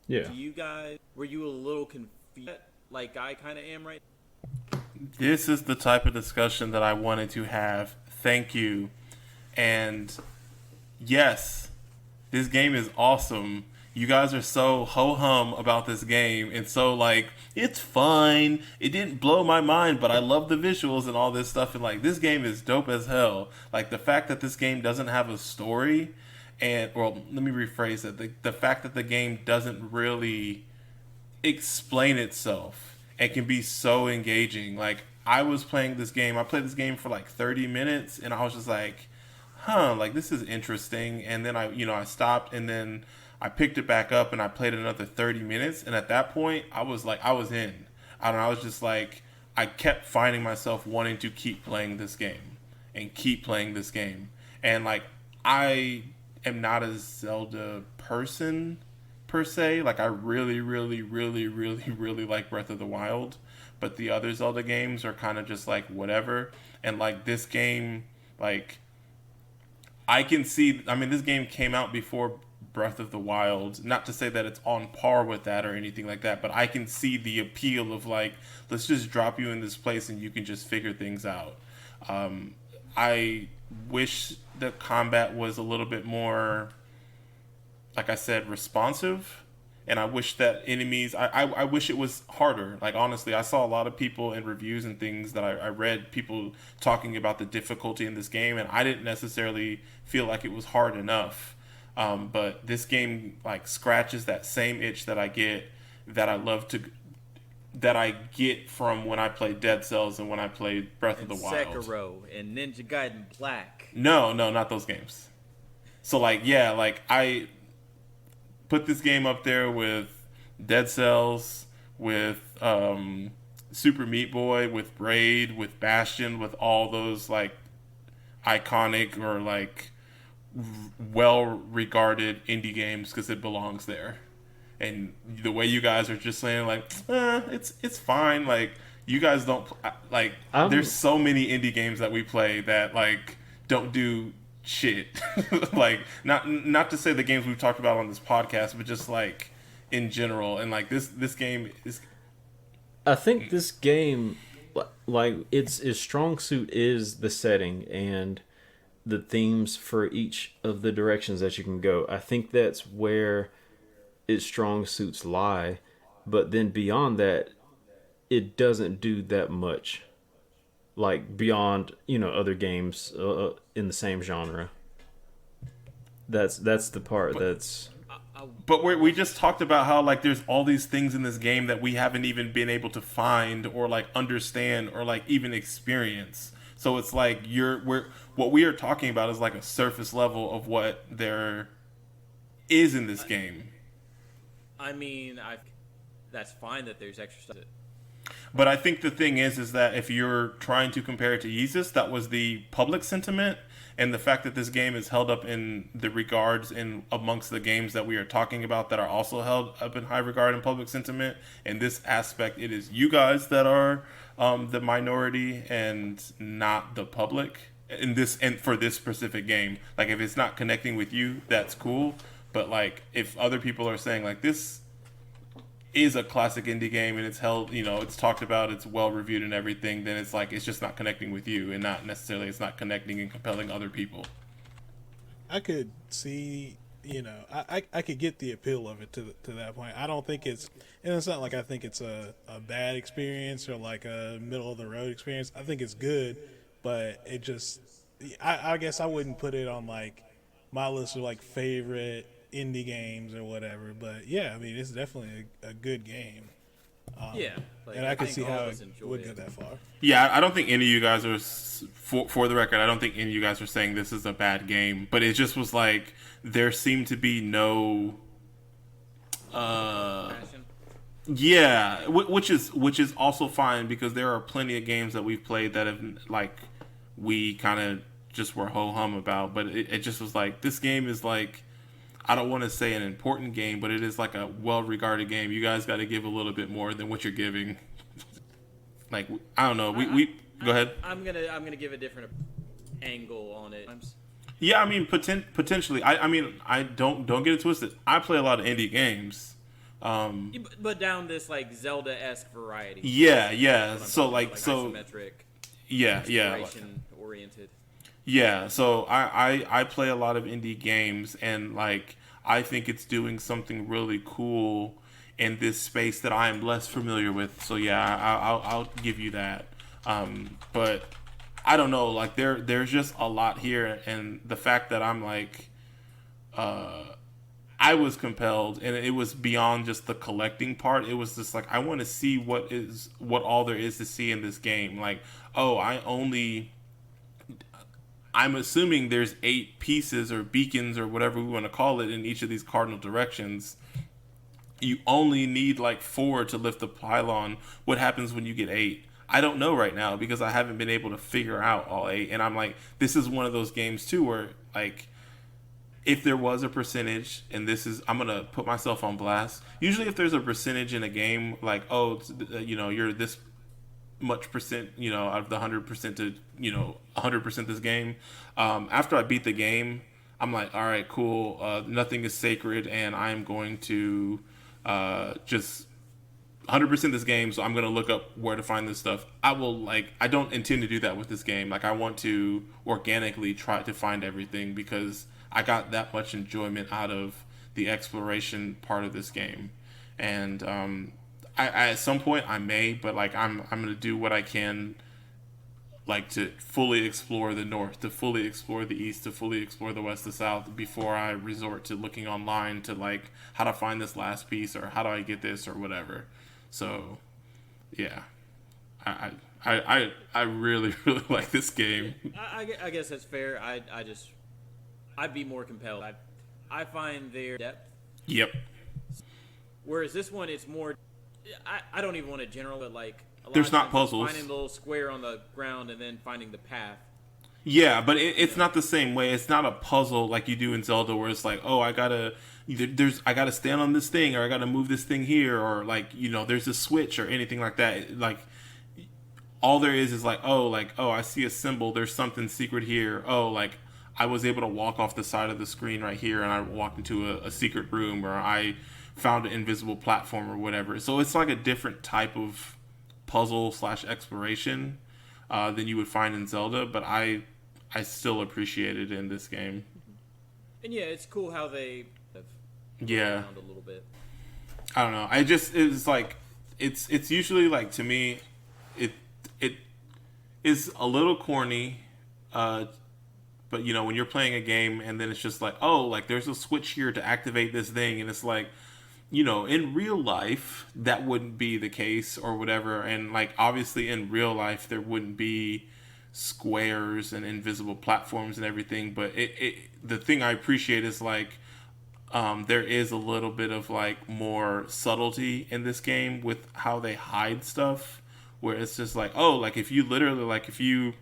Yeah. Do you guys, were you a little confused, like I kind of am right? This is the type of discussion that I wanted to have. Thank you. And yes, this game is awesome. You guys are so ho-hum about this game, and so like, it's fine. It didn't blow my mind, but I love the visuals and all this stuff, and like, this game is dope as hell. Like, the fact that this game doesn't have a story, let me rephrase it. The fact that the game doesn't really explain itself and can be so engaging. Like, I was playing this game. I played this game for like 30 minutes, and I was just like, like, this is interesting. And then I stopped, and then I picked it back up, and I played another 30 minutes. And at that point, I was in. I don't know. I was just like, I kept finding myself wanting to keep playing this game and keep playing this game. And like, I am not a Zelda person per se. Like, I really, really, really, really, really like Breath of the Wild, but the other Zelda games are kind of just like whatever. And like, this game, like, I can see, I mean, this game came out before Breath of the Wild, not to say that it's on par with that or anything like that, but I can see the appeal of like, let's just drop you in this place and you can just figure things out. I wish the combat was a little bit more, like I said, responsive. And I wish that enemies, I wish it was harder. Like, honestly, I saw a lot of people in reviews and things that I read, people talking about the difficulty in this game, and I didn't necessarily feel like it was hard enough. But this game, like, scratches that same itch that I get, that I get from when I played Dead Cells and when I played Breath of the Wild. Sekiro and Ninja Gaiden Black. No, not those games. So, like, yeah, like, I put this game up there with Dead Cells, with Super Meat Boy, with Braid, with Bastion, with all those, like, iconic or, like, well-regarded indie games, because it belongs there. And the way you guys are just saying, like, it's fine. Like, you guys don't, like, there's so many indie games that we play that, like, don't do shit. Like, not to say the games we've talked about on this podcast, but just, like, in general. And, like, this game is, I think this game, like, its strong suit is the setting and the themes for each of the directions that you can go. I think that's where its strong suits lie, but then beyond that, it doesn't do that much, like, beyond, other games in the same genre. That's the part that's But we just talked about how like there's all these things in this game that we haven't even been able to find or like understand or like even experience. So it's like what we are talking about is like a surface level of what there is in this game. I mean, that's fine that there's extra stuff. But I think the thing is that if you're trying to compare it to Yeezus, that was the public sentiment, and the fact that this game is held up in the regards in amongst the games that we are talking about that are also held up in high regard in public sentiment. In this aspect, it is you guys that are the minority and not the public in this and for this specific game. Like if it's not connecting with you, that's cool. But like if other people are saying like this is a classic indie game and it's held, it's talked about, it's well reviewed and everything, then it's like it's just not connecting with you and not necessarily it's not connecting and compelling other people. I could see, I could get the appeal of it to that point. I don't think it's not like I think it's a bad experience or like a middle of the road experience. I think it's good, but it just, I guess I wouldn't put it on like my list of like favorite indie games or whatever, but yeah, I mean it's definitely a good game. And I can see how it would go that far. Yeah, I don't think any of you guys are, for the record, I don't think any of you guys are saying this is a bad game, but it just was like there seemed to be no yeah, which is also fine because there are plenty of games that we've played that have like we kind of just were ho-hum about, but it just was like this game is like, I don't want to say an important game, but it is like a well-regarded game. You guys got to give a little bit more than what you're giving. Like I don't know. We go ahead. I'm gonna give a different angle on it. Yeah, I mean potentially. I mean I don't get it twisted. I play a lot of indie games. But down this like Zelda-esque variety. Yeah. So like isometric. Yeah. Exploration oriented. Yeah, so I play a lot of indie games, and like I think it's doing something really cool in this space that I am less familiar with. So yeah, I'll give you that. But I don't know, like there's just a lot here, and the fact that I'm like, I was compelled, and it was beyond just the collecting part. It was just like I want to see what all there is to see in this game. Like, I'm assuming there's 8 pieces or beacons or whatever we want to call it in each of these cardinal directions. You only need like 4 to lift the pylon. What happens when you get 8? I don't know right now because I haven't been able to figure out all 8. And I'm like, this is one of those games too where like, if there was a percentage, and I'm going to put myself on blast. Usually if there's a percentage in a game, like, you're this much percent, out of the 100% to, 100% this game. After I beat the game, I'm like, all right, cool. Nothing is sacred, and I'm going to just 100% this game. So I'm going to look up where to find this stuff. I don't intend to do that with this game. Like I want to organically try to find everything because I got that much enjoyment out of the exploration part of this game. And, I at some point I may, but like I'm gonna do what I can, like to fully explore the north, to fully explore the east, to fully explore the west, the south before I resort to looking online to like how to find this last piece or how do I get this or whatever. So, yeah, I really really like this game. I guess that's fair. I'd be more compelled. I find their depth. Yep. Whereas this one, it's more. I don't even want to general, but like there's not puzzles. Finding the little square on the ground and then finding the path. Yeah, but it's not the same way. It's not a puzzle like you do in Zelda, where it's like, oh, I gotta stand on this thing, or I gotta move this thing here, or like there's a switch or anything like that. Like all there is like, oh, I see a symbol. There's something secret here. Oh, like I was able to walk off the side of the screen right here, and I walked into a secret room, or I found an invisible platform or whatever. So it's like a different type of puzzle / exploration than you would find in Zelda, but I still appreciate it in this game. And yeah, it's cool how they have around a little bit. I don't know. It's like it's usually like, to me it is a little corny But you know, when you're playing a game and then it's just like, oh, like there's a switch here to activate this thing, and it's like, you know, in real life that wouldn't be the case or whatever, and like obviously in real life there wouldn't be squares and invisible platforms and everything. But the thing I appreciate is like there is a little bit of like more subtlety in this game with how they hide stuff, where it's just like, oh, like if you literally like if you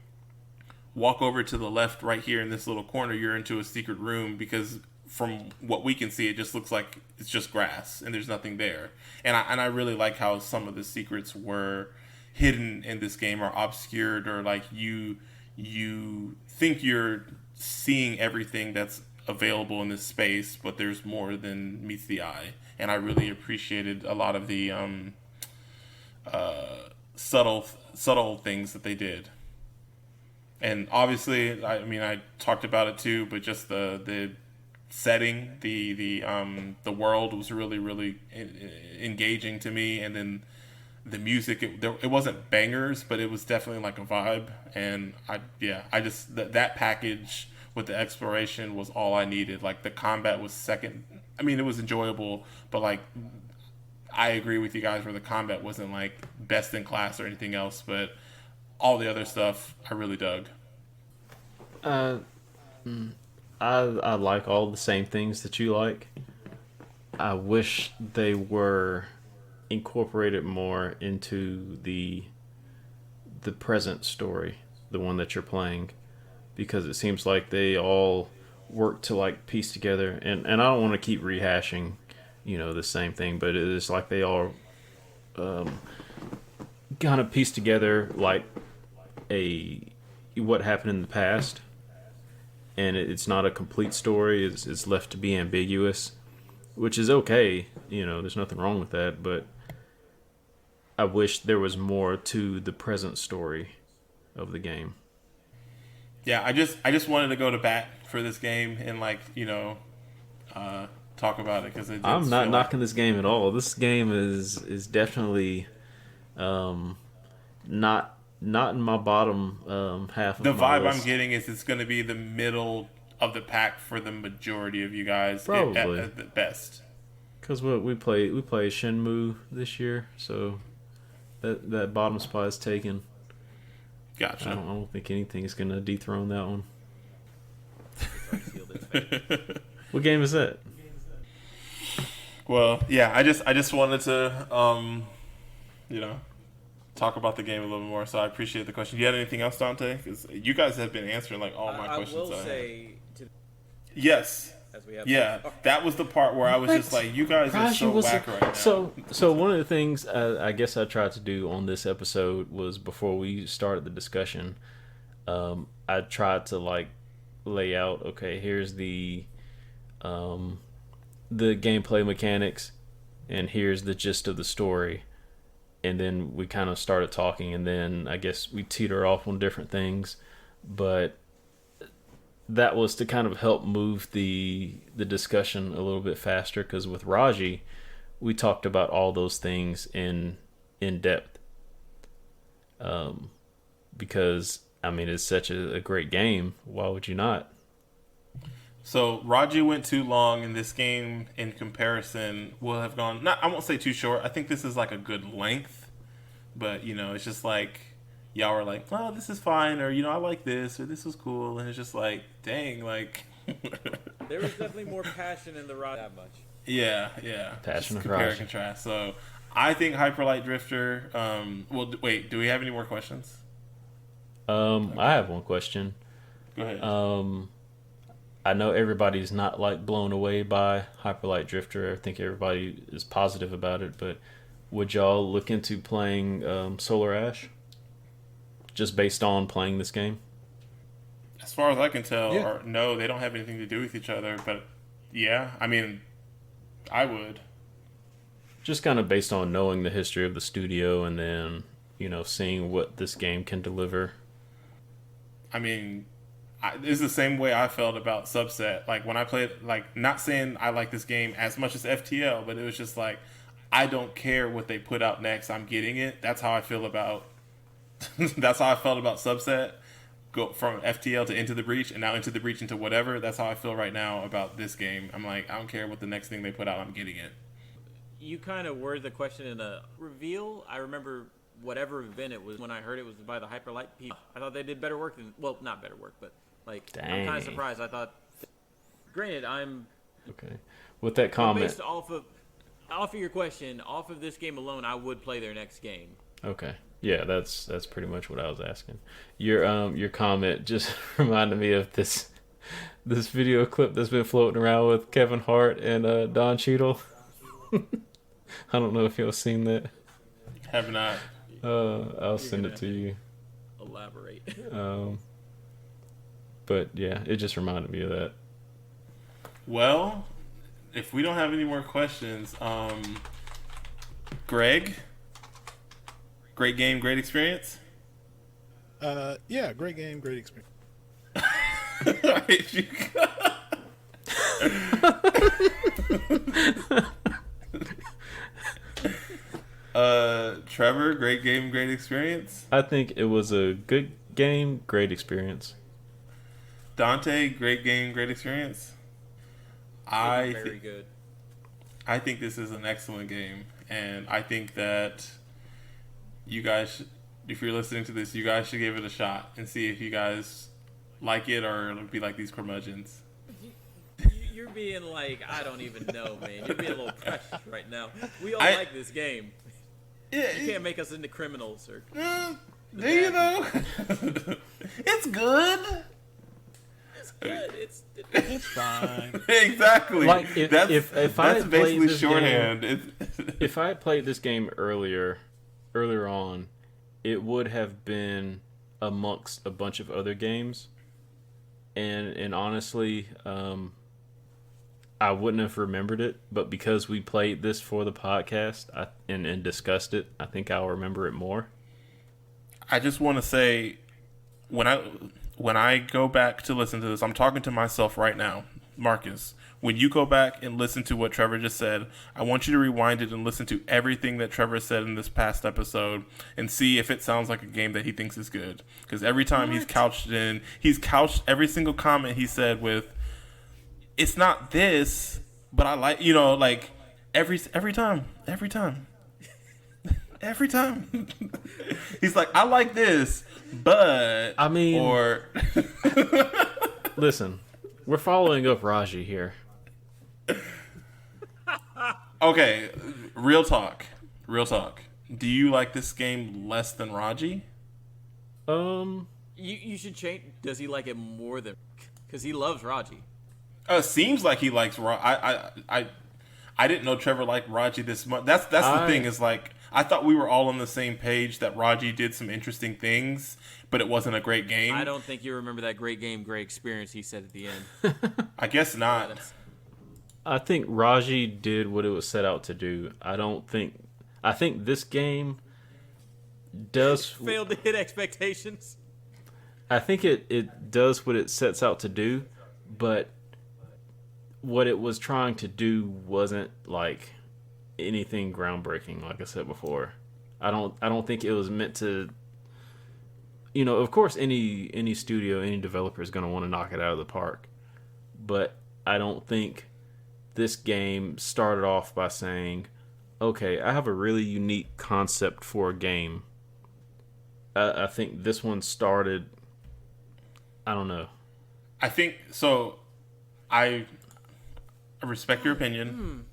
walk over to the left right here in this little corner, you're into a secret room, because from what we can see, it just looks like it's just grass and there's nothing there. And I really like how some of the secrets were hidden in this game, or obscured, or like you think you're seeing everything that's available in this space, but there's more than meets the eye. And I really appreciated a lot of the subtle things that they did. And obviously, I mean, I talked about it too, but just the setting, the world was really engaging to me, and then the music, it wasn't bangers, but it was definitely like a vibe. And I just that package with the exploration was all I needed. Like the combat was second. I mean, it was enjoyable, but like I agree with you guys where the combat wasn't like best in class or anything else, but all the other stuff I really dug. I like all the same things that you like. I wish they were incorporated more into the present story, the one that you're playing, because it seems like they all work to like piece together, and I don't want to keep rehashing, you know, the same thing, but it's like they all kind of piece together like what happened in the past, and it's not a complete story. It's left to be ambiguous, which is okay. You know, there's nothing wrong with that, but I wish there was more to the present story of the game. Yeah, I just wanted to go to bat for this game and like, you know, talk about it, because I'm not knocking this game at all. This game is definitely not in my bottom half of the my vibe list. I'm getting is it's going to be the middle of the pack for the majority of you guys, probably at the best. Because we play Shenmue this year, so that bottom spot is taken. Gotcha. I don't think anything is going to dethrone that one. What game is that? Well, yeah, I just wanted to you know, talk about the game a little bit more, so I appreciate the question. You had anything else, Dante? Because you guys have been answering like all my questions. I will say yes. As we have that was the part where I was just like, you guys are so whack right now. So one of the things I guess I tried to do on this episode was, before we started the discussion, I tried to like lay out, okay, here's the gameplay mechanics, and here's the gist of the story, and then we kind of started talking, and then I guess we teeter off on different things, but that was to kind of help move the discussion a little bit faster, because with Raji, we talked about all those things in depth. Because I mean, it's such a great game. Why would you not? So Raji went too long, and this game, in comparison, will have gone. I won't say too short. I think this is like a good length, but you know, it's just like, y'all were like, oh, this is fine, or, you know, I like this, or this was cool, and it's just like, dang, like... There was definitely more passion in the ride that much. Yeah. Passion and compare and contrast. So, I think Hyper Light Drifter... well, wait, do we have any more questions? I have one question. Go ahead. I know everybody's not, like, blown away by Hyper Light Drifter. I think everybody is positive about it, but would y'all look into playing Solar Ash? Just based on playing this game? As far as I can tell, Yeah. or no, they don't have anything to do with each other, but yeah, I mean, I would. Just kind of based on knowing the history of the studio, and then, you know, seeing what this game can deliver. I mean, it's the same way I felt about Subset. Like, when I played, like, not saying I like this game as much as FTL, but it was just like, I don't care what they put out next, I'm getting it. That's how I feel about... That's how I felt about Subset. go from FTL to Into the Breach, and now Into the Breach into whatever. That's how I feel right now about this game. I'm like, I don't care what the next thing they put out, I'm getting it. You kind of worded the question in a reveal. I remember whatever event it was when I heard it was by the Hyperlight people. I thought they did better work than, well, not better work, but like I'm kind of surprised. I thought, granted, I'm okay with that comment. Based off of your question, off of this game alone, I would play their next game. Okay, yeah, that's pretty much what I was asking. Your comment just reminded me of this video clip that's been floating around with Kevin Hart and Don Cheadle. I don't know if y'all seen that. Have not. I'll send it to you. Elaborate. But yeah, it just reminded me of that. Well, if we don't have any more questions, Greg, great game, great experience. Yeah, great game, great experience. Trevor, great game, great experience. I think it was a good game, great experience. Dante, great game, great experience. Very good. I think this is an excellent game, and I think that you guys, if you're listening to this, you guys should give it a shot and see if you guys like it or be like these curmudgeons. You're being like, I don't even know, man. You're being a little precious right now. We all like this game. Yeah, you can't make us into criminals or. Do you know? It's good. It's good. It's fine. Exactly. Like if I that's basically shorthand. If I had played this game earlier on, it would have been amongst a bunch of other games, and honestly, I wouldn't have remembered it. But because we played this for the podcast and discussed it, I think I'll remember it more. I just want to say, when I go back to listen to this, I'm talking to myself right now, Marqus. When you go back and listen to what Trevor just said, I want you to rewind it and listen to everything that Trevor said in this past episode and see if it sounds like a game that he thinks is good. Because every time he's couched every single comment he said with, it's not this, but I like, like every time. Every time. He's like, I like this, but... I mean... Or... Listen, we're following up Raji here. Okay, real talk. Do you like this game less than Raji? You should change... Does he like it more than... Because he loves Raji. Seems like he likes Raji. I didn't know Trevor liked Raji this much. That's the thing is like... I thought we were all on the same page that Raji did some interesting things, but it wasn't a great game. I don't think you remember that great game, great experience he said at the end. I guess not. I think Raji did what it was set out to do. I think this game does... Failed to hit expectations. I think it does what it sets out to do, but what it was trying to do wasn't like... anything groundbreaking, like I said before. I don't think it was meant to, of course any studio, any developer is going to want to knock it out of the park, but I don't think this game started off by saying, okay, I have a really unique concept for a game. I think this one started, I don't know. I think so. I respect your opinion.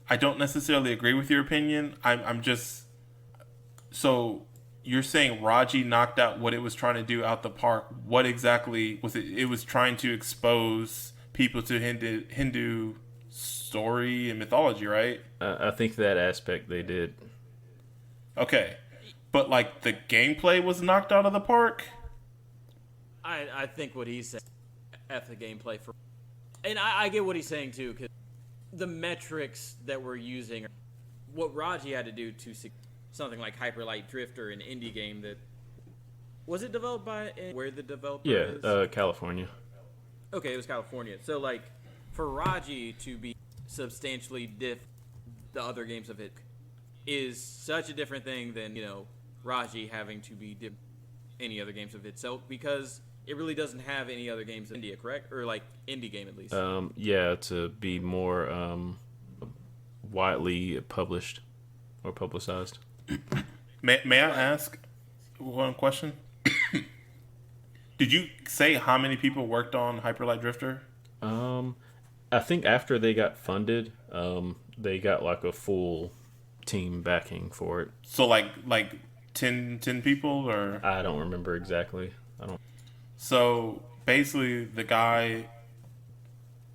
I don't necessarily agree with your opinion. I'm just... So, you're saying Raji knocked out what it was trying to do out the park. What exactly was it? It was trying to expose people to Hindu story and mythology, right? I think that aspect they did. Okay. But, like, the gameplay was knocked out of the park? I think what he's saying... F the gameplay for... And I get what he's saying, too, because... The metrics that we're using, what Raji had to do to something like Hyperlight Drifter, an indie game that was it developed by where the developer is? California. Okay, it was California. So like for Raji to be substantially the other games of it is such a different thing than Raji having to be any other games of itself because it really doesn't have any other games in India, correct? Or like indie game at least. Yeah, to be more widely published or publicized. May I ask one question? Did you say how many people worked on Hyper Light Drifter? I think after they got funded, they got like a full team backing for it. So like 10 people, or I don't remember exactly. I don't. So basically, the guy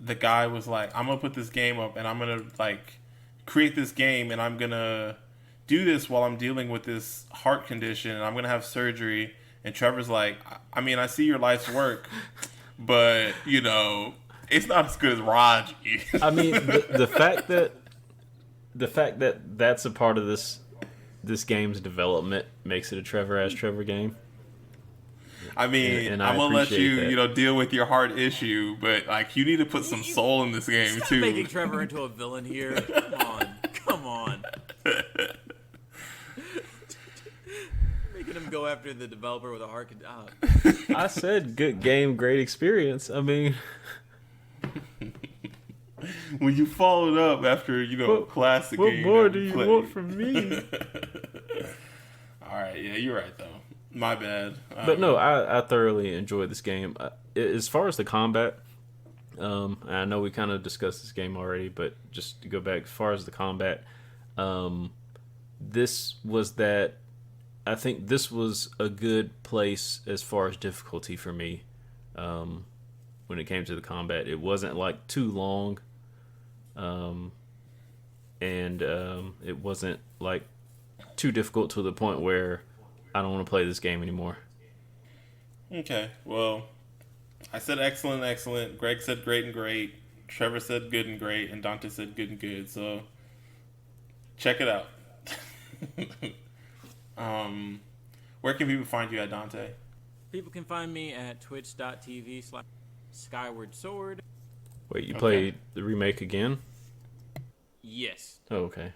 was like, "I'm gonna put this game up, and I'm gonna like create this game, and I'm gonna do this while I'm dealing with this heart condition, and I'm gonna have surgery." And Trevor's like, "I mean, I see your life's work, but you know, it's not as good as Raji." I mean, the fact that that's a part of this game's development makes it a Trevor game. I mean, and I'm gonna let you, that. deal with your heart issue, but like, you need to put some soul in this game Stop too. making Trevor into a villain here. Come on. Making him go after the developer with a heart condition. I said good game, great experience. I mean, when you followed up after classic what game. more that do we you played. want from me? All right, yeah, you're right though. My bad. But no, I thoroughly enjoyed this game. As far as the combat, I know we kind of discussed this game already, but just to go back, as far as the combat, I think this was a good place as far as difficulty for me. When it came to the combat, it wasn't like too long, and it wasn't like too difficult to the point where I don't want to play this game anymore. Okay, well, I said excellent. Greg said great and great. Trevor said good and great, and Dante said good and good. So check it out. Where can people find you at, Dante? People can find me at twitch.tv/Skyward Sword. Wait, you played the remake again? Yes. Oh, okay.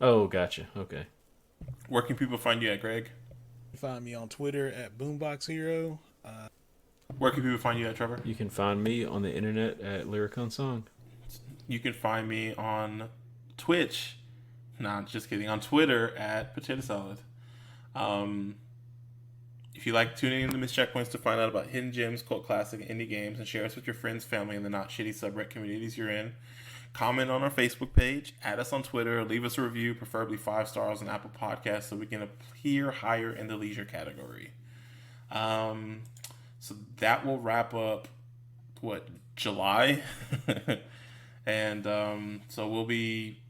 Oh, gotcha. Okay. Where can people find you at, Greg? Find me on Twitter at Boombox Hero. Where can people find you at, Trevor? You can find me on the internet at Lyric Unsung. You can find me on Twitch. Nah, just kidding. On Twitter at Potato Salad. If you like tuning in to Miss Checkpoints to find out about hidden gems, cult classic, and indie games, and share us with your friends, family, and the not shitty subreddit communities you're in, comment on our Facebook page, add us on Twitter, leave us a review, preferably 5 stars on Apple Podcasts, so we can appear higher in the leisure category. So that will wrap up July, and so we'll be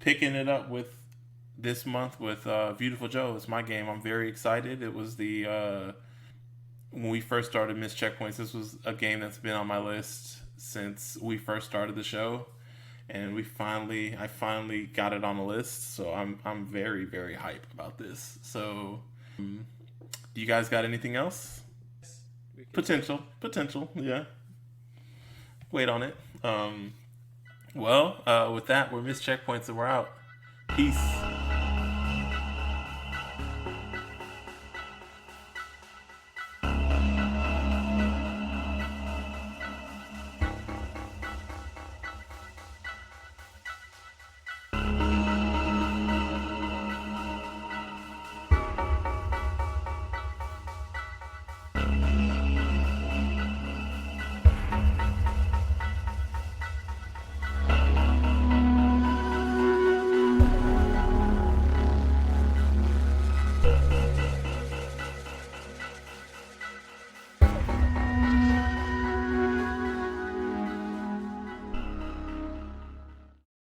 picking it up with this month with Beautiful Joe. It's my game. I'm very excited. It was when we first started Miss Checkpoints, this was a game that's been on my list since we first started the show, and I finally got it on the list. So I'm very, very hype about this. So, do you guys got anything else? Potential, yeah. Wait on it. With that, we're Miss Checkpoints and we're out. Peace.